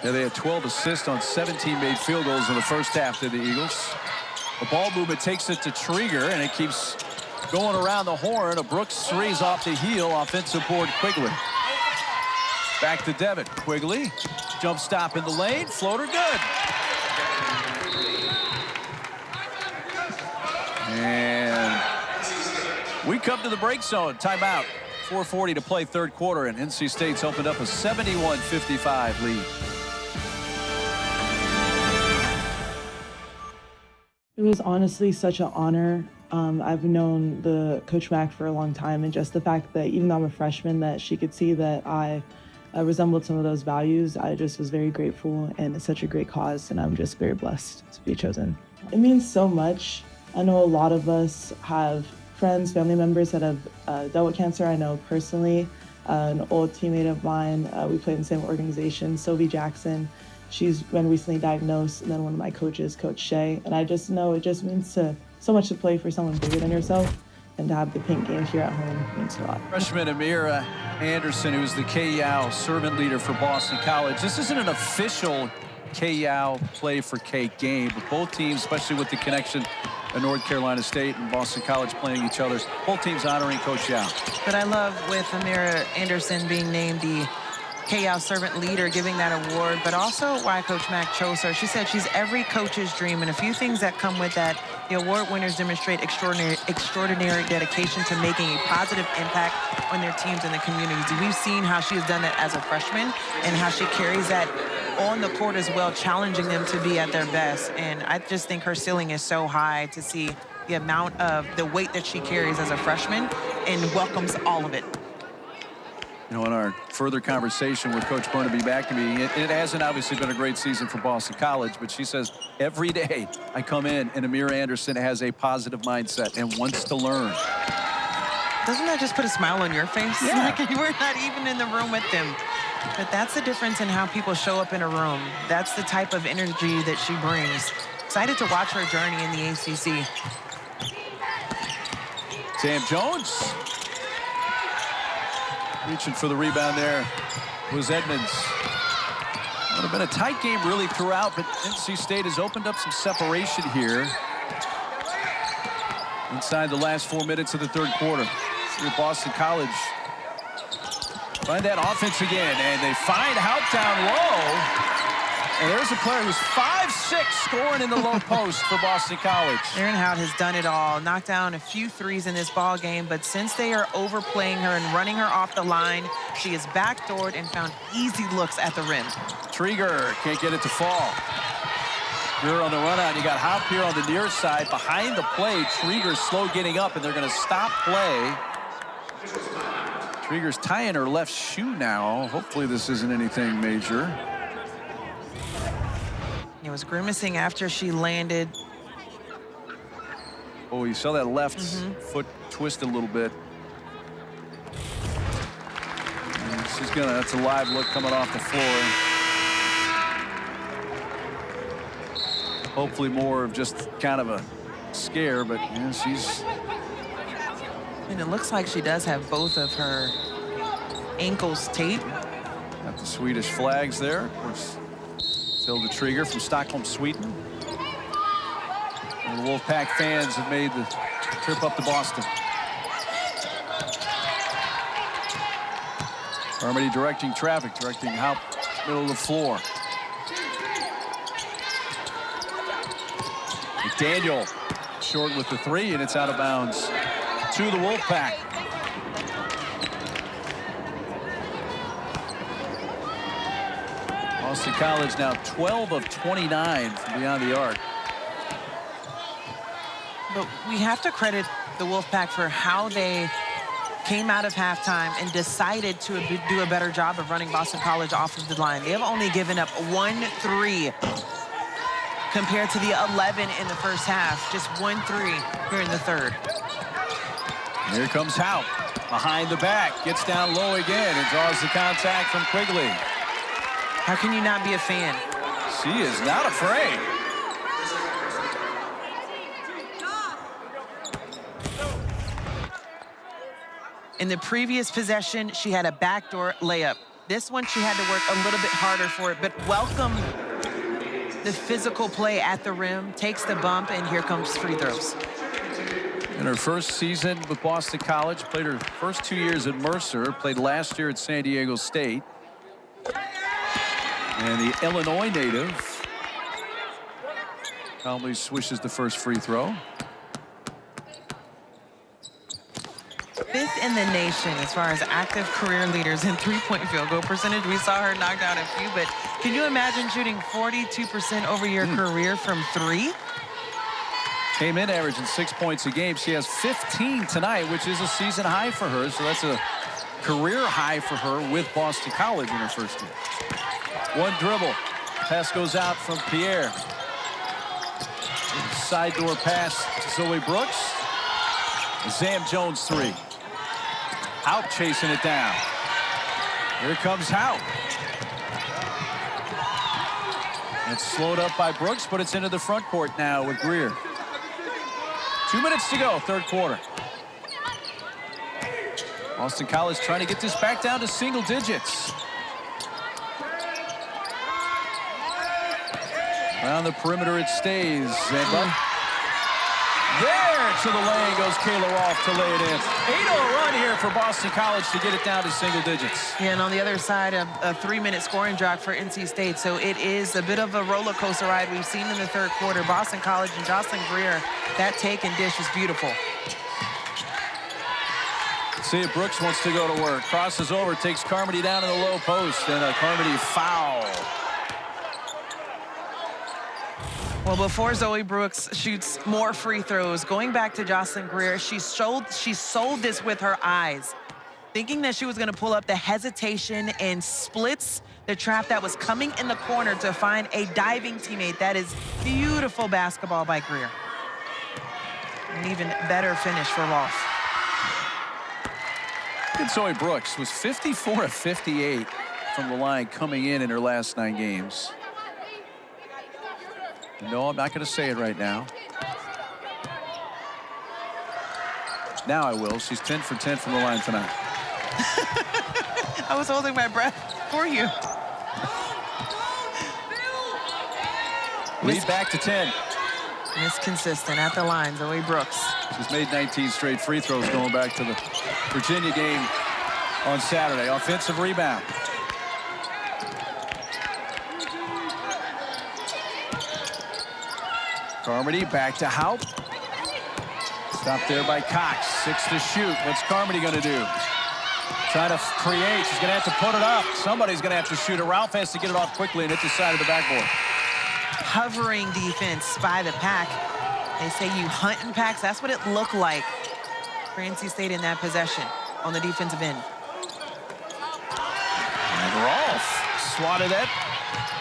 Yeah, they had 12 assists on 17 made field goals in the first half to the Eagles. The ball movement takes it to Trieger, and it keeps going around the horn. A Brooks 3's off the heel. Offensive board, Quigley. Back to Devitt. Quigley, jump stop in the lane. Floater good. And we come to the break zone. Timeout. 4:40 to play third quarter, and NC State's opened up a 71-55 lead. It was honestly such an honor. I've known the Coach Mack for a long time, and just the fact that even though I'm a freshman, that she could see that I resembled some of those values, I just was very grateful, and it's such a great cause, and I'm just very blessed to be chosen. It means so much. I know a lot of us have friends, family members that have dealt with cancer. I know personally, an old teammate of mine, we played in the same organization, Sylvie Jackson. She's been recently diagnosed, and then one of my coaches, Coach Shea. And I just know it just means so much to play for someone bigger than yourself, and to have the pink game here at home means a lot. Freshman Amira Anderson, who's the K-Yow servant leader for Boston College. This isn't an official K-Yow play for K game, but both teams, especially with the connection of North Carolina State and Boston College playing each other, both teams honoring Coach Yow. But I love with Amira Anderson being named the K-Yow servant leader, giving that award, but also why Coach Mack chose her. She said she's every coach's dream, and a few things that come with that. The award winners demonstrate extraordinary dedication to making a positive impact on their teams and the communities. We've seen how she has done that as a freshman and how she carries that on the court as well, challenging them to be at their best. And I just think her ceiling is so high to see the amount of the weight that she carries as a freshman and welcomes all of it. You know, in our further conversation with Coach Burnaby back to me, it hasn't obviously been a great season for Boston College, but she says every day I come in and Amir Anderson has a positive mindset and wants to learn. Doesn't that just put a smile on your face? Yeah. Like you were not even in the room with them. But that's the difference in how people show up in a room. That's the type of energy that she brings. Excited to watch her journey in the ACC. Sam Jones. Reaching for the rebound there was Edmonds. Would have been a tight game really throughout, but NC State has opened up some separation here inside the last 4 minutes of the third quarter. See Boston College find that offense again, and they find Haupt down low. And there's a player who's 5'6", scoring in the low post for Boston College. Erin Haupt has done it all, knocked down a few threes in this ball game, but since they are overplaying her and running her off the line, she is backdoored and found easy looks at the rim. Trieger can't get it to fall. Here on the run out, you got Haupt here on the near side. Behind the play, Trieger's slow getting up, and they're going to stop play. Trieger's tying her left shoe now. Hopefully this isn't anything major. It was grimacing after she landed. Oh, you saw that left foot twist a little bit. And she's gonna, that's a live look coming off the floor. Hopefully more of just kind of a scare, but yeah, she's... And it looks like she does have both of her ankles taped. Got the Swedish flags there. Of course, Tilda Trieger from Stockholm, Sweden. And the Wolfpack fans have made the trip up to Boston. Carmody directing traffic, directing Haupt middle of the floor. McDaniel short with the three, and it's out of bounds to the Wolfpack. Boston College now 12 of 29 from beyond the arc. But we have to credit the Wolfpack for how they came out of halftime and decided to do a better job of running Boston College off of the line. They have only given up 1 3 compared to the 11 in the first half. Just 1 3 here in the third. Here comes Haupt behind the back, gets down low again and draws the contact from Quigley. How can you not be a fan? She is not afraid. In the previous possession, she had a backdoor layup. This one, she had to work a little bit harder for it, but welcome the physical play at the rim, takes the bump, and here comes free throws. In her first season with Boston College, played her first 2 years at Mercer, played last year at San Diego State. And the Illinois native calmly swishes the first free throw. 5th in the nation as far as active career leaders in three-point field goal percentage. We saw her knock down a few, but can you imagine shooting 42% over your career from 3? Came in averaging 6 points a game. She has 15 tonight, which is a season high for her. So that's a career high for her with Boston College in her first year. One dribble. Pass goes out from Pierre. Side door pass to Zoe Brooks. Zam Jones 3. Haupt chasing it down. Here comes Haupt. It's slowed up by Brooks, but it's into the front court now with Greer. 2 minutes to go, third quarter. Boston College trying to get this back down to single digits. Around the perimeter it stays. And there to the lane goes Kayla Rolfe to lay it in. 8-0 run here for Boston College to get it down to single digits. Yeah, and on the other side, a 3-minute scoring drought for NC State. So it is a bit of a roller coaster ride we've seen in the third quarter. Boston College and Jocelyn Greer, that take and dish was beautiful. See if Brooks wants to go to work. Crosses over, takes Carmody down in the low post, and a Carmody foul. Well, before Zoe Brooks shoots more free throws, going back to Jocelyn Greer, she sold this with her eyes. thinking that she was going to pull up the hesitation and splits the trap that was coming in the corner to find a diving teammate. That is beautiful basketball by Greer. An even better finish for Rolf. And Zoe Brooks was 54 of 58 from the line coming in her last 9 games. No, I'm not going to say it right now. Now I will. She's 10 for 10 from the line tonight. I was holding my breath for you. Lead back to 10. Miss consistent at the line, Zoe Brooks. She's made 19 straight free throws going back to the Virginia game on Saturday. Offensive rebound. Carmody back to Haupt. Stopped there by Cox. 6 to shoot. What's Carmody going to do? Trying to create. She's going to have to put it up. Somebody's going to have to shoot it. Ralph has to get it off quickly and hit the side of the backboard. Hovering defense by the Pack. They say you hunt in packs. That's what it looked like for NC State in that possession on the defensive end. And Rolf swatted that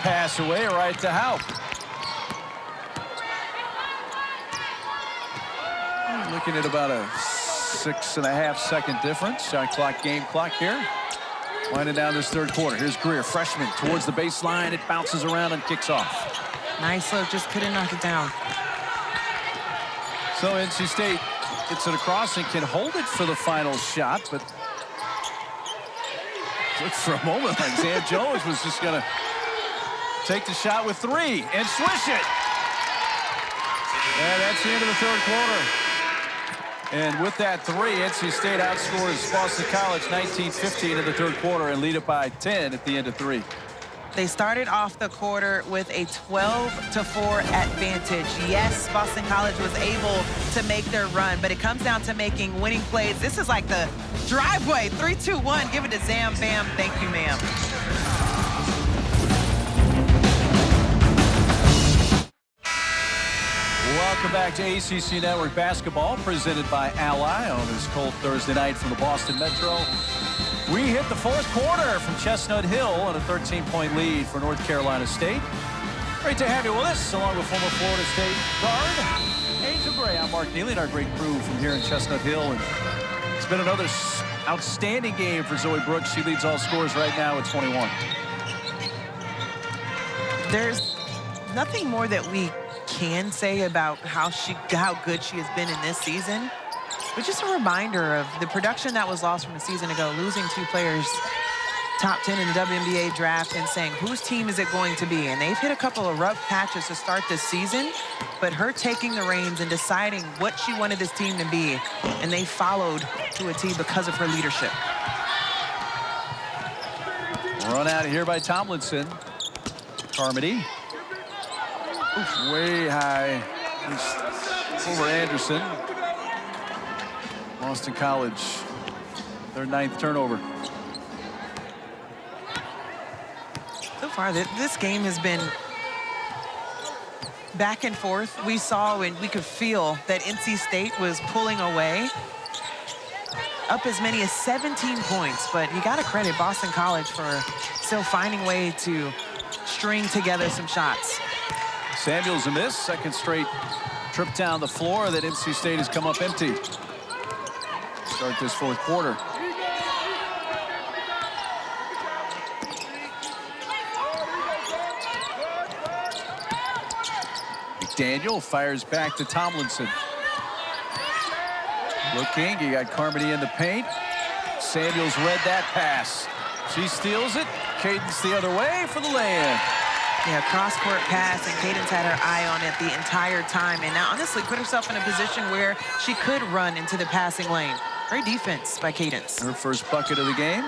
pass away right to Haupt. Looking at about a 6.5-second difference. Shot clock, game clock here. Winding down this third quarter. Here's Greer, freshman, towards the baseline. It bounces around and kicks off. Nice look, just couldn't knock it down. So NC State gets it across and can hold it for the final shot, but looked for a moment like Zam Jones was just going to take the shot with 3 and swish it. And that's the end of the third quarter. And with that 3, NC State outscores Boston College 19-15 in the third quarter and lead it by 10 at the end of 3. They started off the quarter with a 12-4 advantage. Yes, Boston College was able to make their run, but it comes down to making winning plays. This is like the driveway. 3, 2, 1. Give it to Zam Bam. Thank you, ma'am. Welcome back to ACC Network Basketball, presented by Ally on this cold Thursday night from the Boston Metro. We hit the fourth quarter from Chestnut Hill on a 13-point lead for North Carolina State. Great to have you with us, along with former Florida State guard Angel Gray. I'm Mark Neely and our great crew from here in Chestnut Hill. And it's been another outstanding game for Zoe Brooks. She leads all scorers right now with 21. There's nothing more that we can say about how good she has been in this season. But just a reminder of the production that was lost from a season ago, losing 2 players top 10 in the WNBA draft and saying, whose team is it going to be? And they've hit a couple of rough patches to start this season, but her taking the reins and deciding what she wanted this team to be, and they followed to a T because of her leadership. Run out of here by Tomlinson. Carmody. Oof, way high. Over Anderson. Boston College, their 9th turnover. So far, this game has been back and forth. We saw and we could feel that NC State was pulling away, up as many as 17 points. But you got to credit Boston College for still finding a way to string together some shots. Samuels a miss, second straight trip down the floor that NC State has come up empty. Start this fourth quarter. McDaniel fires back to Tomlinson. Looking, you got Carmody in the paint. Samuels read that pass. She steals it. Cadence the other way for the lay-in. Yeah, cross-court pass, and Cadence had her eye on it the entire time. And now, honestly, put herself in a position where she could run into the passing lane. Great defense by Cadence. Her first bucket of the game.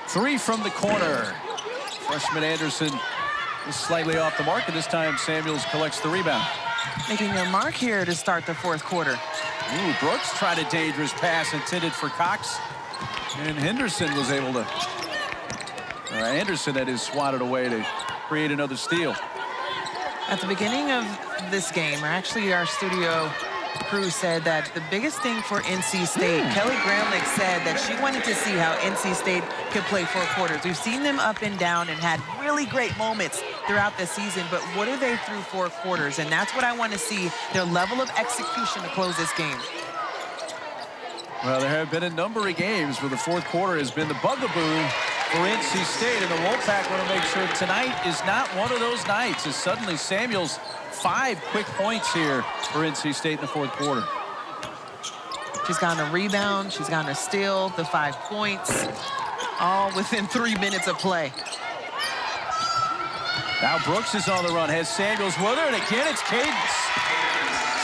Three from the corner. Freshman Anderson is slightly off the mark, and this time Samuels collects the rebound. Making a mark here to start the fourth quarter. Ooh, Brooks tried a dangerous pass intended for Cox, and Henderson was able to, Anderson that is swatted away to create another steal. At the beginning of this game, or actually our studio Cruz said that the biggest thing for NC State, Kelly Gramlich said that she wanted to see how NC State could play 4 quarters. We've seen them up and down and had really great moments throughout the season, but what are they through 4 quarters? And that's what I want to see, their level of execution to close this game. Well, there have been a number of games where the 4th quarter has been the bugaboo for NC State, and the Wolfpack want to make sure tonight is not one of those nights, as suddenly Samuels 5 quick points here for NC State in the 4th quarter. She's gotten a rebound, she's gotten a steal, the 5 points, all within 3 minutes of play. Now Brooks is on the run, has Samuels with her, and again it's Cadence.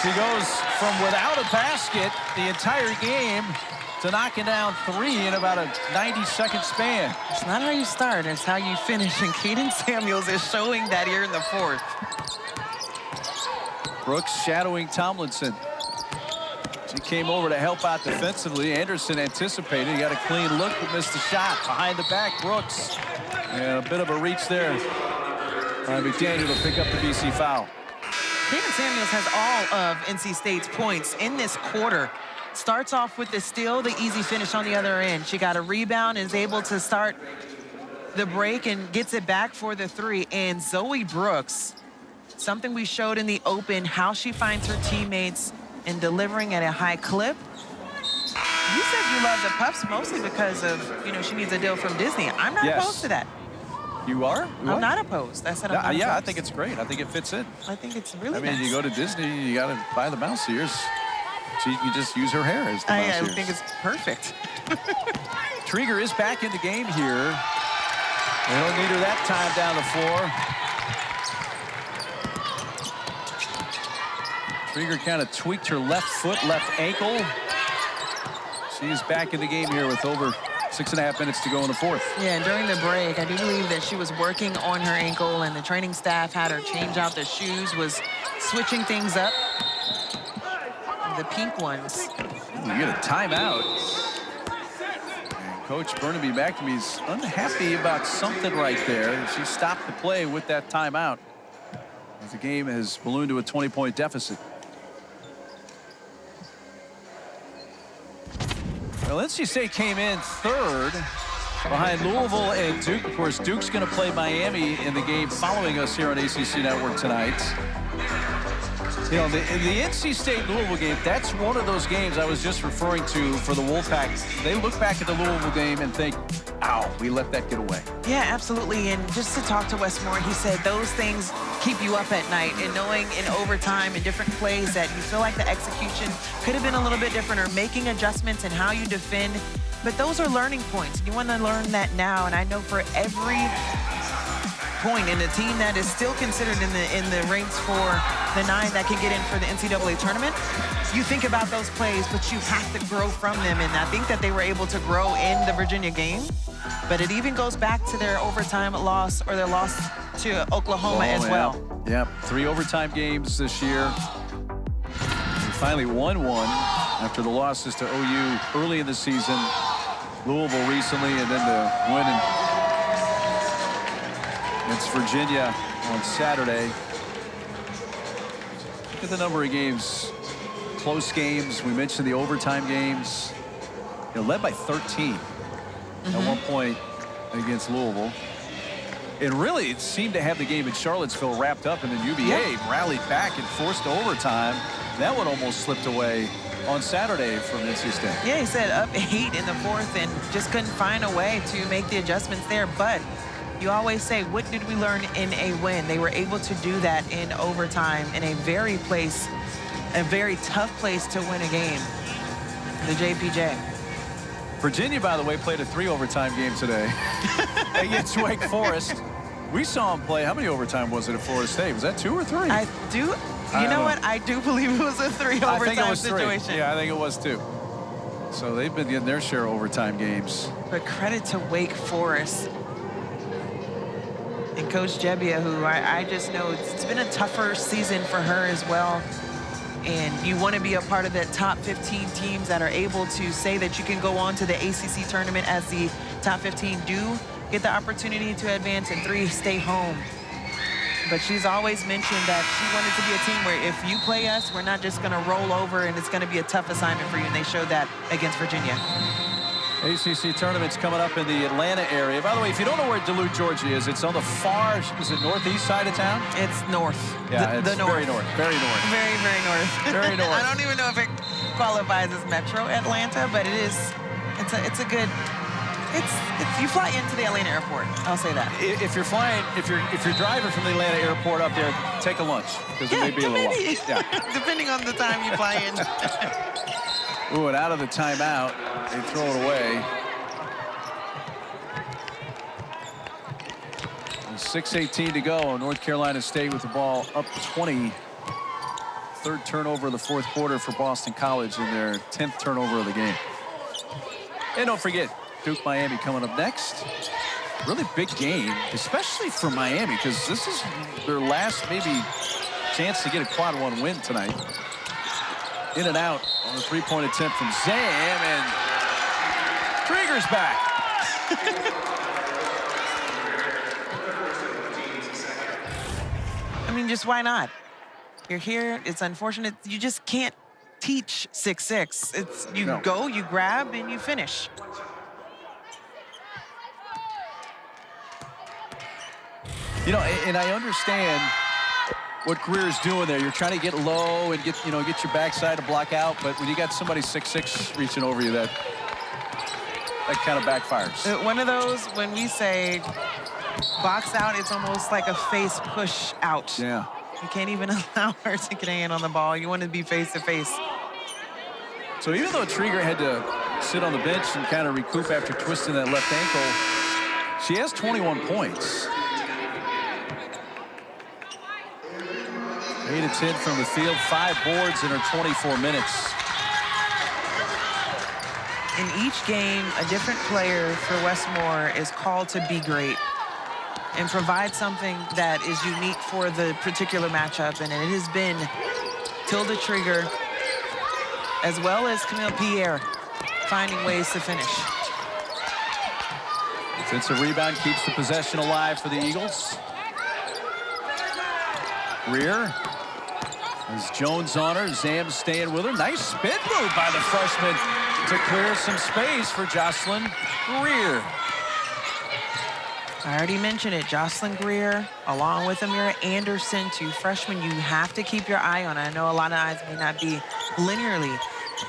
She goes from without a basket the entire game to knocking down 3 in about a 90-second span. It's not how you start, it's how you finish, and Cadence Samuels is showing that here in the 4th. Brooks shadowing Tomlinson. She came over to help out defensively. Anderson anticipated. He got a clean look but missed the shot. Behind the back, Brooks. And a bit of a reach there. McDaniel to pick up the BC foul. Cadence Samuels has all of NC State's points in this quarter. Starts off with the steal, the easy finish on the other end. She got a rebound, is able to start the break and gets it back for the 3. And Zoe Brooks, something we showed in the open, how she finds her teammates and delivering at a high clip. You said you love the Puffs mostly because of, you know, she needs a deal from Disney. I'm not opposed to that. You are? I'm not opposed. I said I'm not yeah, opposed. I think it's great. I think it fits in. I think it's really I mean, nice. you go to Disney, you got to buy the mouse ears. She can just use her hair as the mouse ears. I think it's perfect. Trieger is back in the game here. They don't need her that time down the floor. Trieger kind of tweaked her left foot, left ankle. She is back in the game here with over 6.5 minutes to go in the 4th. Yeah, and during the break, I do believe that she was working on her ankle, and the training staff had her change out the shoes, was switching things up. The pink ones. You get a timeout. And Coach Burnaby McNamee's unhappy about something right there. She stopped the play with that timeout. The game has ballooned to a 20-point deficit. Well, NC State came in 3rd behind Louisville and Duke. Of course, Duke's going to play Miami in the game following us here on ACC Network tonight. You know, the NC State-Louisville game, that's one of those games I was just referring to for the Wolfpack. They look back at the Louisville game and think, ow, we let that get away. Yeah, absolutely. And just to talk to Westmore, he said those things keep you up at night, and knowing in overtime and different plays that you feel like the execution could have been a little bit different, or making adjustments in how you defend. But those are learning points. You want to learn that now. And I know for every point in a team that is still considered in the ranks for the 9 that can get in for the NCAA tournament, you think about those plays, but you have to grow from them. And I think that they were able to grow in the Virginia game. But it even goes back to their overtime loss, or their loss to Oklahoma as well. Yeah, 3 overtime games this year. We finally won one after the losses to OU early in the season, Louisville recently, and then the win against Virginia on Saturday. Look at the number of games, close games. We mentioned the overtime games. You know, led by 13 at one point against Louisville. And really, it seemed to have the game in Charlottesville wrapped up, and then UVA rallied back and forced overtime. That one almost slipped away on Saturday from NC State. Yeah, he said up 8 in the 4th and just couldn't find a way to make the adjustments there. But you always say, what did we learn in a win? They were able to do that in overtime in a very tough place to win a game. The JPJ. Virginia, by the way, played a 3 overtime game today against Wake Forest. We saw them play. How many overtime was it at Florida State? Was that 2 or 3? I do. You know what? I do believe it was a 3 overtime I think it was situation. 3. Yeah, I think it was 2. So they've been getting their share of overtime games. But credit to Wake Forest and Coach Jebbia, who I just know it's been a tougher season for her as well. And you want to be a part of that top 15 teams that are able to say that you can go on to the ACC tournament, as the top 15 do get the opportunity to advance, and 3 stay home. But she's always mentioned that she wanted to be a team where if you play us, we're not just going to roll over and it's going to be a tough assignment for you. And they showed that against Virginia. ACC tournament's coming up in the Atlanta area. By the way, if you don't know where Duluth, Georgia is, it's on the far, is it northeast side of town? It's north. Yeah, the it's north. very north. Very north. Very, very north. Very north. I don't even know if it qualifies as Metro Atlanta, but it is. It's a good. It's you fly into the Atlanta airport. I'll say that. If you're flying, if you're driving from the Atlanta airport up there, take a lunch because it may be a little long. Yeah. Depending on the time you fly in. Ooh, and out of the timeout, they throw it away. 6:18 to go. North Carolina State with the ball up 20. Third turnover of the fourth quarter for Boston College in their 10th turnover of the game. And don't forget, Duke Miami coming up next. Really big game, especially for Miami, because this is their last maybe chance to get a quad one win tonight. In and out on the three-point attempt from Zam, and Krieger's back. I mean, just why not? You're here. It's unfortunate. You just can't teach 6'6". It's you go, you grab, and you finish. You know, and I understand what Greer's doing there. You're trying to get low and get your backside to block out, but when you got somebody 6'6" reaching over you, that kind of backfires. One of those, when we say box out, it's almost like a face push out. Yeah. You can't even allow her to get a hand on the ball. You want to be face to face. So even though Trieger had to sit on the bench and kind of recoup after twisting that left ankle, she has 21 points. 8 of 10 from the field, 5 boards in her 24 minutes. In each game, a different player for Westmore is called to be great and provide something that is unique for the particular matchup. And it has been Tilda Trieger as well as Camille Pierre finding ways to finish. Defensive rebound keeps the possession alive for the Eagles. Greer has Jones on her. Zam staying with her. Nice spin move by the freshman to clear some space for Jocelyn Greer. I already mentioned it. Jocelyn Greer, along with Amira Anderson, 2 freshmen you have to keep your eye on. I know a lot of eyes may not be linearly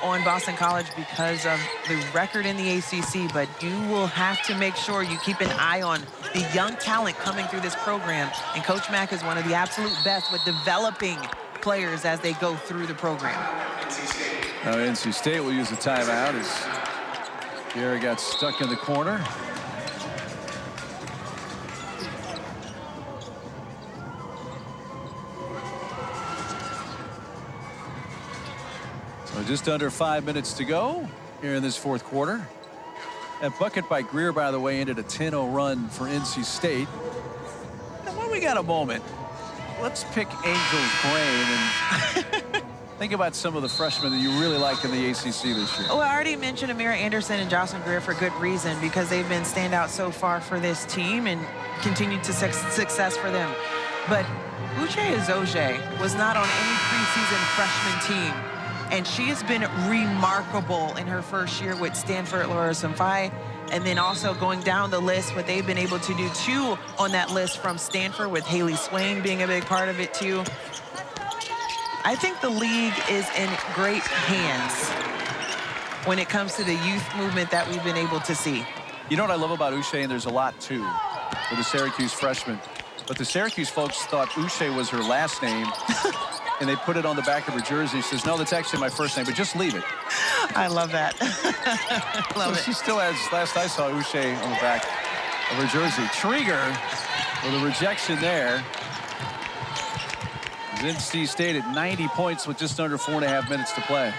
on Boston College because of the record in the ACC, but you will have to make sure you keep an eye on the young talent coming through this program. And Coach Mack is one of the absolute best with developing players as they go through the program. Now NC State will use the timeout as Pierre got stuck in the corner. So just under 5 minutes to go here in this fourth quarter. That bucket by Greer, by the way, ended a 10-0 run for NC State. And when we got a moment, let's pick Angel's brain and think about some of the freshmen that you really like in the ACC this year. Well, I already mentioned Amira Anderson and Jocelyn Greer for good reason, because they've been standout so far for this team and continued to success for them. But Uche Azoje was not on any preseason freshman team, and she has been remarkable in her first year with Stanford Laura Samfai, and then also going down the list, what they've been able to do too on that list from Stanford, with Haley Swain being a big part of it too. I think the league is in great hands when it comes to the youth movement that we've been able to see. You know what I love about Uche, and there's a lot too, for the Syracuse freshman, but the Syracuse folks thought Uche was her last name, and they put it on the back of her jersey. She says, no, that's actually my first name, but just leave it. I love that. Love it. She still has, last I saw, Uche on the back of her jersey. Trieger with a rejection there. NC State at 90 points with just under 4.5 minutes to play.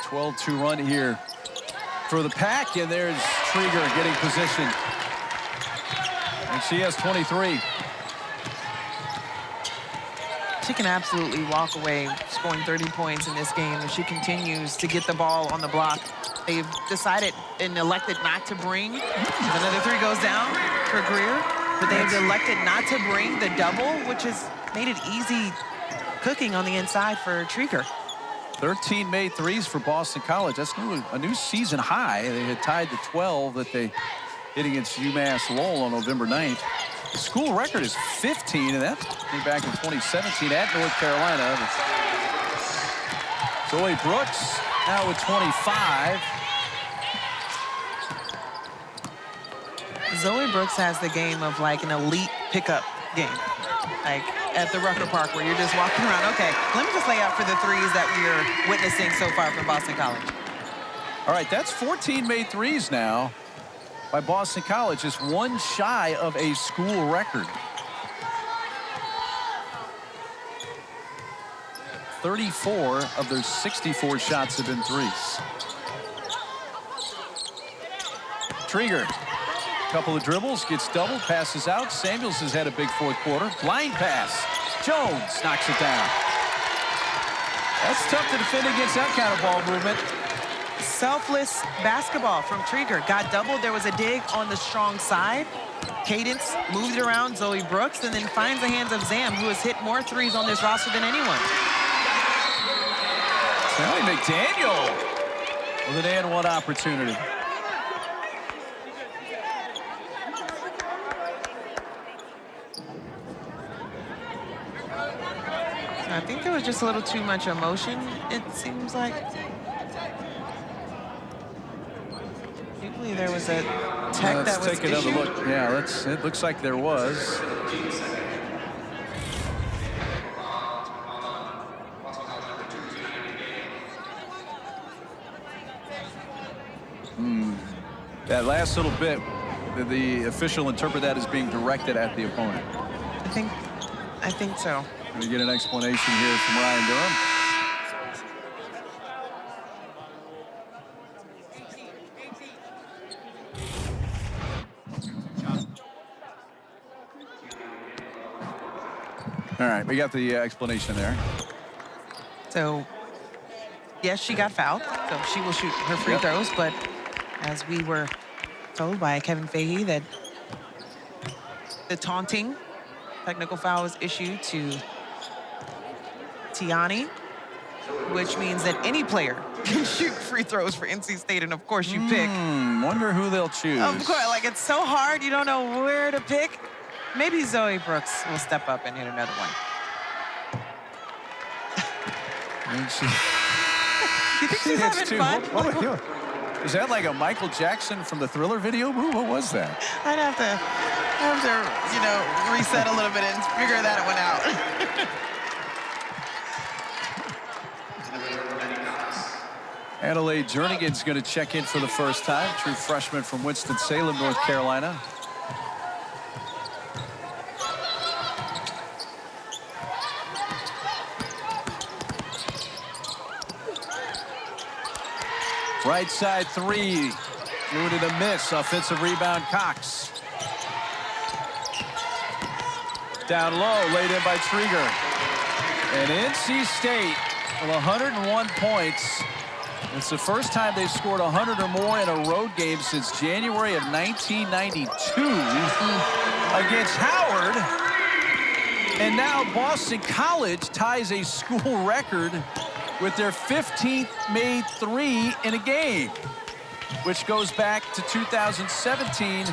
12-2 run here for the Pack, and there's Trieger getting position. And she has 23. She can absolutely walk away scoring 30 points in this game if she continues to get the ball on the block. They've decided and elected not to bring. Another 3 goes down for Greer. but they have elected not to bring the double, which has made it easy cooking on the inside for Trieger. 13 made threes for Boston College. That's a new season high. They had tied the 12 that they hit against UMass Lowell on November 9th. The school record is 15, and that came back in 2017 at North Carolina. Zoe Brooks now with 25. Zoe Brooks has the game of like an elite pickup game. Like at the Rucker Park where you're just walking around. Okay, let me just lay out for the threes that we're witnessing so far from Boston College. All right, that's 14 made threes now by Boston College, just one shy of a school record. 34 of their 64 shots have been threes. Trieger, couple of dribbles, gets doubled, passes out. Samuels has had a big fourth quarter. Line pass. Jones knocks it down. That's tough to defend against that kind of ball movement. Selfless basketball from Trieger. Got doubled. There was a dig on the strong side. Cadence moved it around Zoe Brooks and then finds the hands of Zam, who has hit more threes on this roster than anyone. Sally McDaniel with an and-one opportunity. I think there was just a little too much emotion, it seems like. Usually there was a tech that was Let's take another issued. look. Yeah, it looks like there was. That last little bit, the official interpret that as being directed at the opponent. I think so. We get an explanation here from Ryan Durham. All right, we got the explanation there. So, yes, she got fouled, so she will shoot her free throws, but as we were told by Kevin Fahey that the taunting technical foul was issued to Tiani, which means that any player can shoot free throws for NC State, and of course you pick. Wonder who they'll choose. Of course, like it's so hard, you don't know where to pick. Maybe Zoe Brooks will step up and hit another one. You think she's having fun? Is that like a Michael Jackson from the Thriller video? Ooh, what was that? I'd have to, you know, reset a little bit and figure that one out. Adelaide Jernigan's going to check in for the first time. True freshman from Winston-Salem, North Carolina. Right side three. Rooted a miss. Offensive rebound, Cox. Down low, laid in by Trieger. And NC State with 101 points. It's the first time they've scored 100 or more in a road game since January of 1992 against Howard. And now Boston College ties a school record with their 15th made three in a game, which goes back to 2017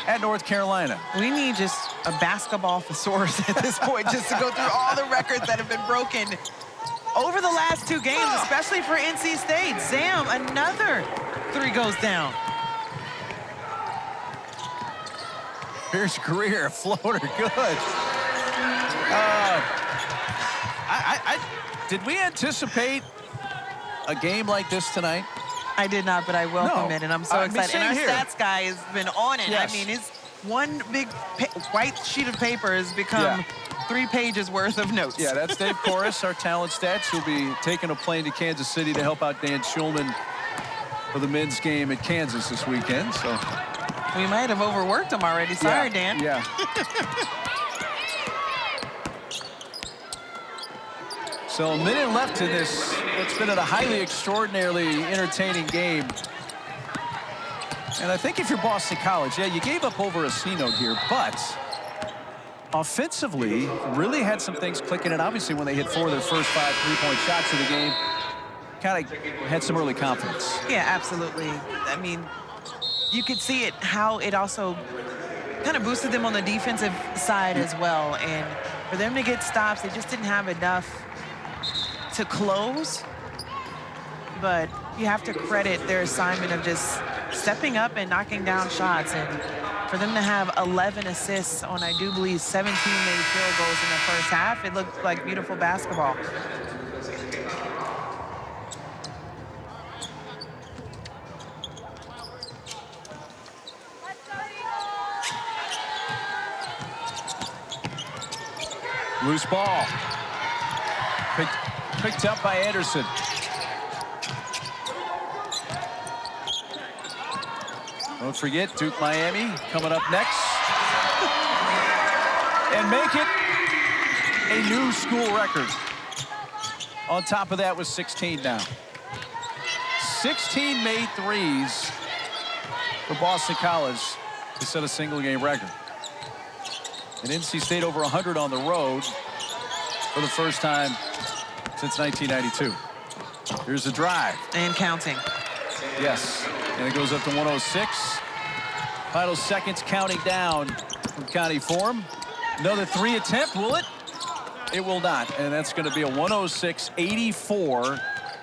at North Carolina. We need just a basketball thesaurus at this point just to go through all the records that have been broken over the last two games, especially for NC State. Zam, another three goes down. Here's Greer, floater, good. Did we anticipate a game like this tonight? I did not, but I welcome it, and I'm so excited. And our here. stats guy has been on it. Yes. I mean, it's one big white sheet of paper has become 3 pages worth of notes. Yeah, that's Dave Corris, our talent stats, who'll be taking a plane to Kansas City to help out Dan Schulman for the men's game at Kansas this weekend. So we might have overworked him already. Sorry, Dan. Yeah. So a minute left in this. It's been a highly extraordinarily entertaining game. And I think if you're Boston College, yeah, you gave up over a C note here, but offensively really had some things clicking. And obviously when they hit 4 of their first 5 3-point shots of the game, kind of had some early confidence. Yeah, absolutely. I mean, you could see it, how it also kind of boosted them on the defensive side as well. And for them to get stops, they just didn't have enough to close. But you have to credit their assignment of just stepping up and knocking down shots. And for them to have 11 assists on, I do believe, 17 made field goals in the first half, it looked like beautiful basketball. Loose ball. Picked up by Anderson. Don't forget, Duke Miami coming up next. And make it a new school record. On top of that was 16 now. 16 made threes for Boston College to set a single game record. And NC State over 100 on the road for the first time since 1992. Here's the drive. And counting. Yes, and it goes up to 106. Final seconds counting down from Conte Forum. Another 3 attempt, will it? It will not, and that's going to be a 106-84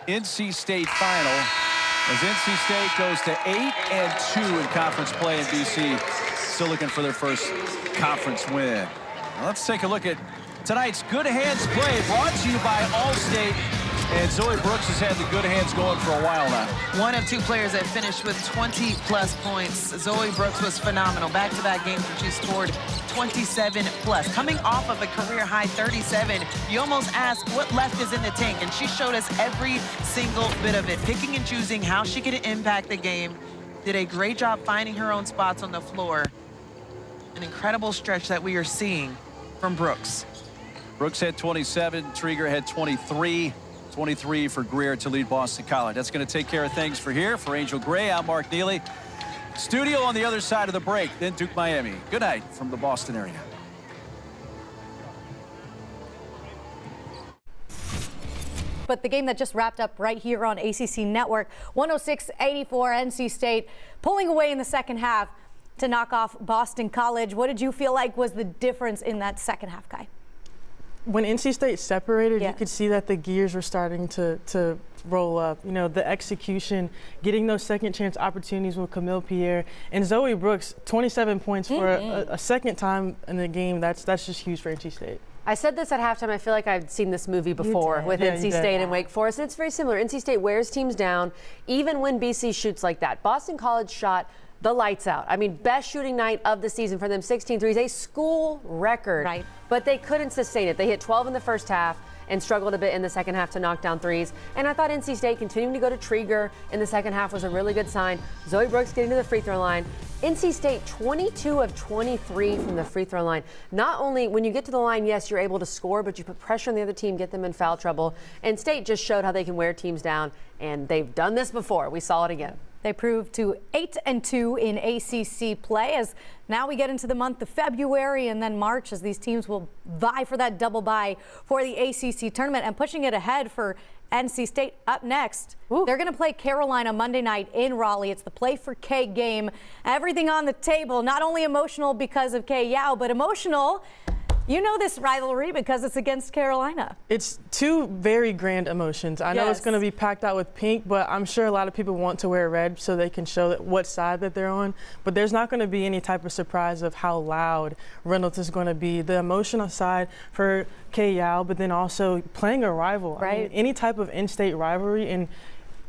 NC State final as NC State goes to 8-2 in conference play in BC. Still looking for their first conference win. Now let's take a look at tonight's Good Hands play, brought to you by Allstate. And Zoe Brooks has had the good hands going for a while now. One of 2 players that finished with 20-plus points. Zoe Brooks was phenomenal. Back-to-back games where she scored 27-plus. Coming off of a career-high 37, you almost ask what left is in the tank, and she showed us every single bit of it, picking and choosing how she could impact the game. Did a great job finding her own spots on the floor. An incredible stretch that we are seeing from Brooks. Brooks had 27, Trieger had 23. 23 for Greer to lead Boston College. That's going to take care of things for here. For Angel Gray, I'm Mark Neely. Studio on the other side of the break, then Duke Miami. Good night from the Boston area. But the game that just wrapped up right here on ACC Network, 106-84 NC State pulling away in the second half to knock off Boston College. What did you feel like was the difference in that second half, Kai? When NC State separated, you could see that the gears were starting to roll up. You know, the execution, getting those second chance opportunities with Camille Pierre and Zoe Brooks, 27 points for a second time in the game. That's just huge for NC State. I said this at halftime. I feel like I've seen this movie before with NC State and Wake Forest. And it's very similar. NC State wears teams down, even when BC shoots like that. Boston College shot the lights out. I mean, best shooting night of the season for them, 16 threes, a school record. Right. But they couldn't sustain it. They hit 12 in the first half and struggled a bit in the second half to knock down threes. And I thought NC State continuing to go to Trieger in the second half was a really good sign. Zoe Brooks getting to the free throw line. NC State 22 of 23 from the free throw line. Not only when you get to the line, yes, you're able to score, but you put pressure on the other team, get them in foul trouble. And State just showed how they can wear teams down, and they've done this before. We saw it again. They proved to 8-2 in ACC play as now we get into the month of February and then March as these teams will vie for that double bye for the ACC tournament. And pushing it ahead for NC State up next. They're going to play Carolina Monday night in Raleigh. It's the Play for K game. Everything on the table, not only emotional because of Kay Yao, but emotional. You know this rivalry because it's against Carolina. It's 2 very grand emotions. I know it's going to be packed out with pink, but I'm sure a lot of people want to wear red so they can show what side that they're on. But there's not going to be any type of surprise of how loud Reynolds is going to be. The emotional side for Kay Yao, but then also playing a rival. Right. I mean, any type of in-state rivalry, and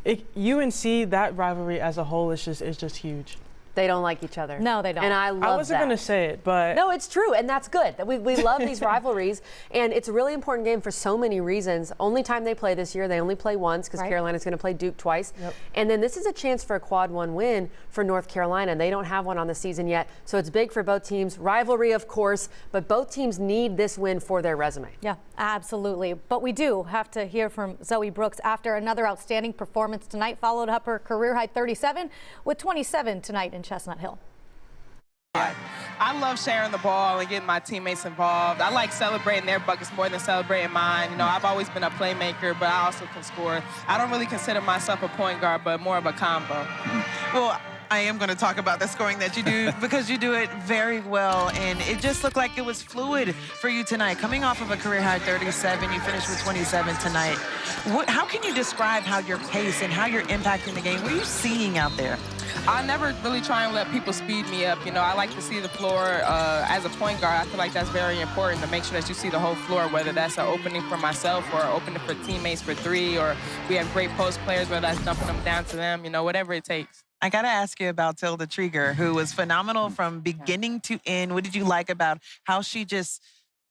UNC, that rivalry as a whole is just huge. They don't like each other. No, they don't. And I love that. I wasn't going to say it, but... No, it's true, and that's good. We love these rivalries, and it's a really important game for so many reasons. Only time they play this year, they only play once because Carolina's going to play Duke twice. Yep. And then this is a chance for a quad 1 win for North Carolina. They don't have one on the season yet, so it's big for both teams. Rivalry, of course, but both teams need this win for their resume. Yeah, absolutely. But we do have to hear from Zoe Brooks after another outstanding performance tonight, followed up her career-high 37 with 27 tonight in in Chestnut Hill. I love sharing the ball and getting my teammates involved. I like celebrating their buckets more than celebrating mine. You know, I've always been a playmaker, but I also can score. I don't really consider myself a point guard, but more of a combo. Well, I am going to talk about the scoring that you do because you do it very well, and it just looked like it was fluid for you tonight. Coming off of a career-high 37, you finished with 27 tonight. How can you describe how your pace and how you're impacting the game? What are you seeing out there? I never really try and let people speed me up. You know, I like to see the floor as a point guard. I feel like that's very important to make sure that you see the whole floor, whether that's an opening for myself or an opening for teammates for three, or we have great post players, whether that's dumping them down to them, you know, whatever it takes. I got to ask you about Tilda Trieger, who was phenomenal from beginning to end. What did you like about how she just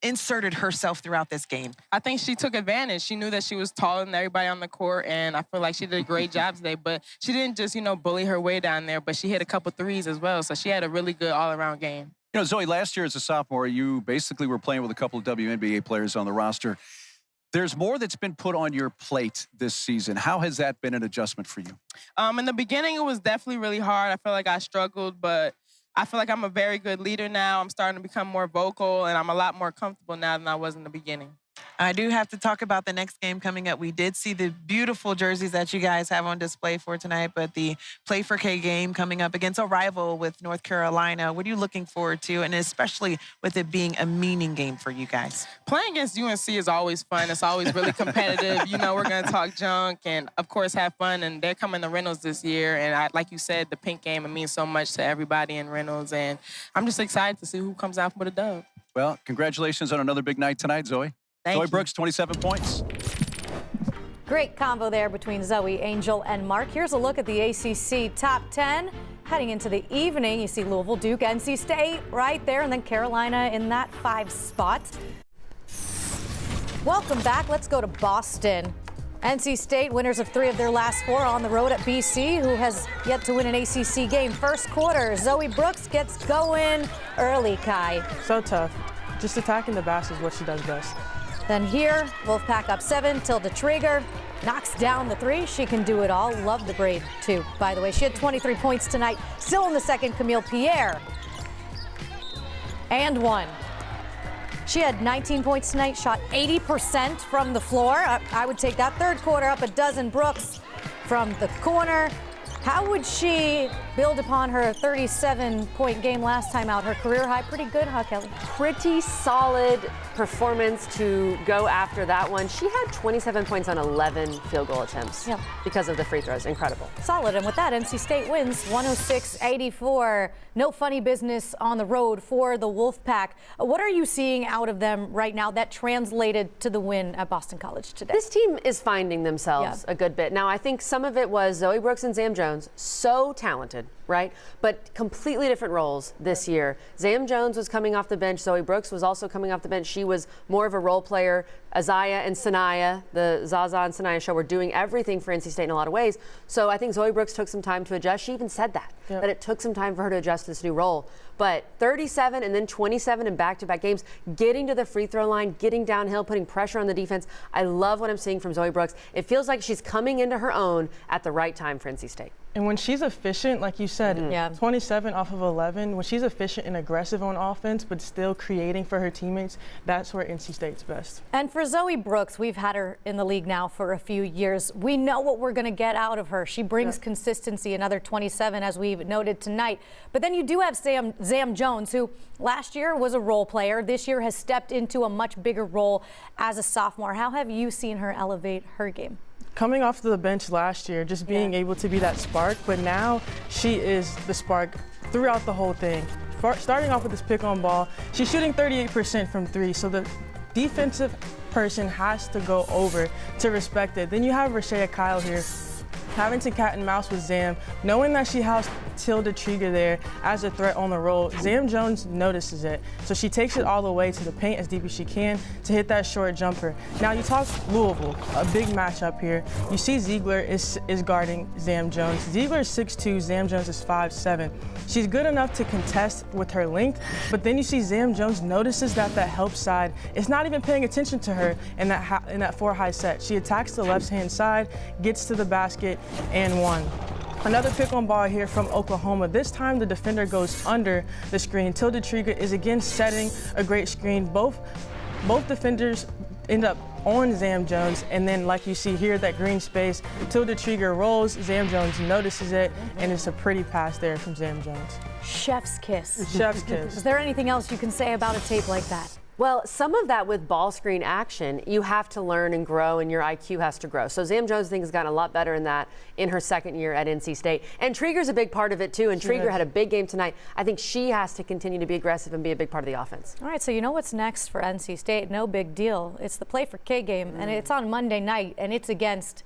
inserted herself throughout this game? I think she took advantage. She knew that she was taller than everybody on the court, and I feel like she did a great job today. But she didn't just, you know, bully her way down there, but she hit a couple threes as well. So she had a really good all-around game. You know, Zoe, last year as a sophomore, you basically were playing with a couple of WNBA players on the roster. There's more that's been put on your plate this season. How has that been an adjustment for you? In the beginning, it was definitely really hard. I feel like I struggled, but I feel like I'm a very good leader now. I'm starting to become more vocal, and I'm a lot more comfortable now than I was in the beginning. I do have to talk about the next game coming up. We did see the beautiful jerseys that you guys have on display for tonight, but the Play for K game coming up against a rival with North Carolina. What are you looking forward to, and especially with it being a meaning game for you guys? Playing against UNC is always fun. It's always really competitive. You know, we're going to talk junk and, of course, have fun. And they're coming to Reynolds this year. And like you said, the pink game, it means so much to everybody in Reynolds. And I'm just excited to see who comes out with a dub. Well, congratulations on another big night tonight, Zoe. Zoe Brooks, 27 points. Great combo there between Zoe, Angel, and Mark. Here's a look at the ACC top 10. Heading into the evening, you see Louisville, Duke, NC State right there, and then Carolina in that 5 spot. Welcome back. Let's go to Boston. NC State, winners of 3 of their last 4 on the road at BC, who has yet to win an ACC game. First quarter, Zoe Brooks gets going early, Kai. So tough. Just attacking the basket is what she does best. Then here, Wolfpack up 7. Tilda Trieger knocks down the 3. She can do it all. Love the braid, too, by the way. She had 23 points tonight. Still in the second, Camille Pierre. And 1. She had 19 points tonight, shot 80% from the floor. I would take that. Third quarter, up a dozen. Brooks from the corner. How would she build upon her 37-point game last time out? Her career high, pretty good, huh, Kelly? Pretty solid performance to go after that one. She had 27 points on 11 field goal attempts because of the free throws. Incredible. Solid. And with that, NC State wins 106-84. No funny business on the road for the Wolfpack. What are you seeing out of them right now that translated to the win at Boston College today? This team is finding themselves a good bit. Now, I think some of it was Zoe Brooks and Zam Jones, so talented, right? But completely different roles this year. Zam Jones was coming off the bench. Zoe Brooks was also coming off the bench. She was more of a role player. Azaya and Sanaya, the Zaza and Sanaya show, were doing everything for NC State in a lot of ways. So I think Zoe Brooks took some time to adjust. She even said that it took some time for her to adjust to this new role. But 37 and then 27 in back-to-back games, getting to the free throw line, getting downhill, putting pressure on the defense. I love what I'm seeing from Zoe Brooks. It feels like she's coming into her own at the right time for NC State. And when she's efficient, like you said, 27 off of 11, when she's efficient and aggressive on offense, but still creating for her teammates, that's where NC State's best. And for Zoe Brooks, we've had her in the league now for a few years. We know what we're going to get out of her. She brings consistency, another 27, as we've noted tonight. But then you do have Zam Jones, who last year was a role player. This year has stepped into a much bigger role as a sophomore. How have you seen her elevate her game? Coming off the bench last year, just being able to be that spark, but now she is the spark throughout the whole thing. Starting off with this pick on ball, she's shooting 38% from 3, so the defensive person has to go over to respect it. Then you have Rashea Kyle here, having to cat and mouse with Zam, knowing that she housed Tilda Trieger there as a threat on the roll. Zam Jones notices it, so she takes it all the way to the paint as deep as she can to hit that short jumper. Now you talk Louisville, a big matchup here. You see Ziegler is guarding Zam Jones. Ziegler is 6'2", Zam Jones is 5'7". She's good enough to contest with her length, but then you see Zam Jones notices that help side is not even paying attention to her in that 4 high set. She attacks the left-hand side, gets to the basket, and 1. Another pick on ball here from Oklahoma. This time the defender goes under the screen. Tilda Trieger is again setting a great screen. Both defenders end up on Zam Jones, and then like you see here, that green space, Tilda Trieger rolls, Zam Jones notices it, and it's a pretty pass there from Zam Jones. Chef's kiss. Chef's kiss. Is there anything else you can say about a tape like that? Well, some of that with ball screen action, you have to learn and grow, and your IQ has to grow. So Zam Jones, I think, has gotten a lot better in that in her second year at NC State. And Trieger's a big part of it, too. And Trieger had a big game tonight. I think she has to continue to be aggressive and be a big part of the offense. All right, so you know what's next for NC State? No big deal. It's the Play for K game, and it's on Monday night, and it's against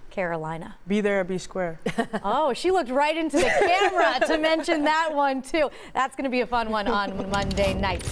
Carolina. Be there or be square. Oh, she looked right into the camera to mention that one, too. That's going to be a fun one on Monday night.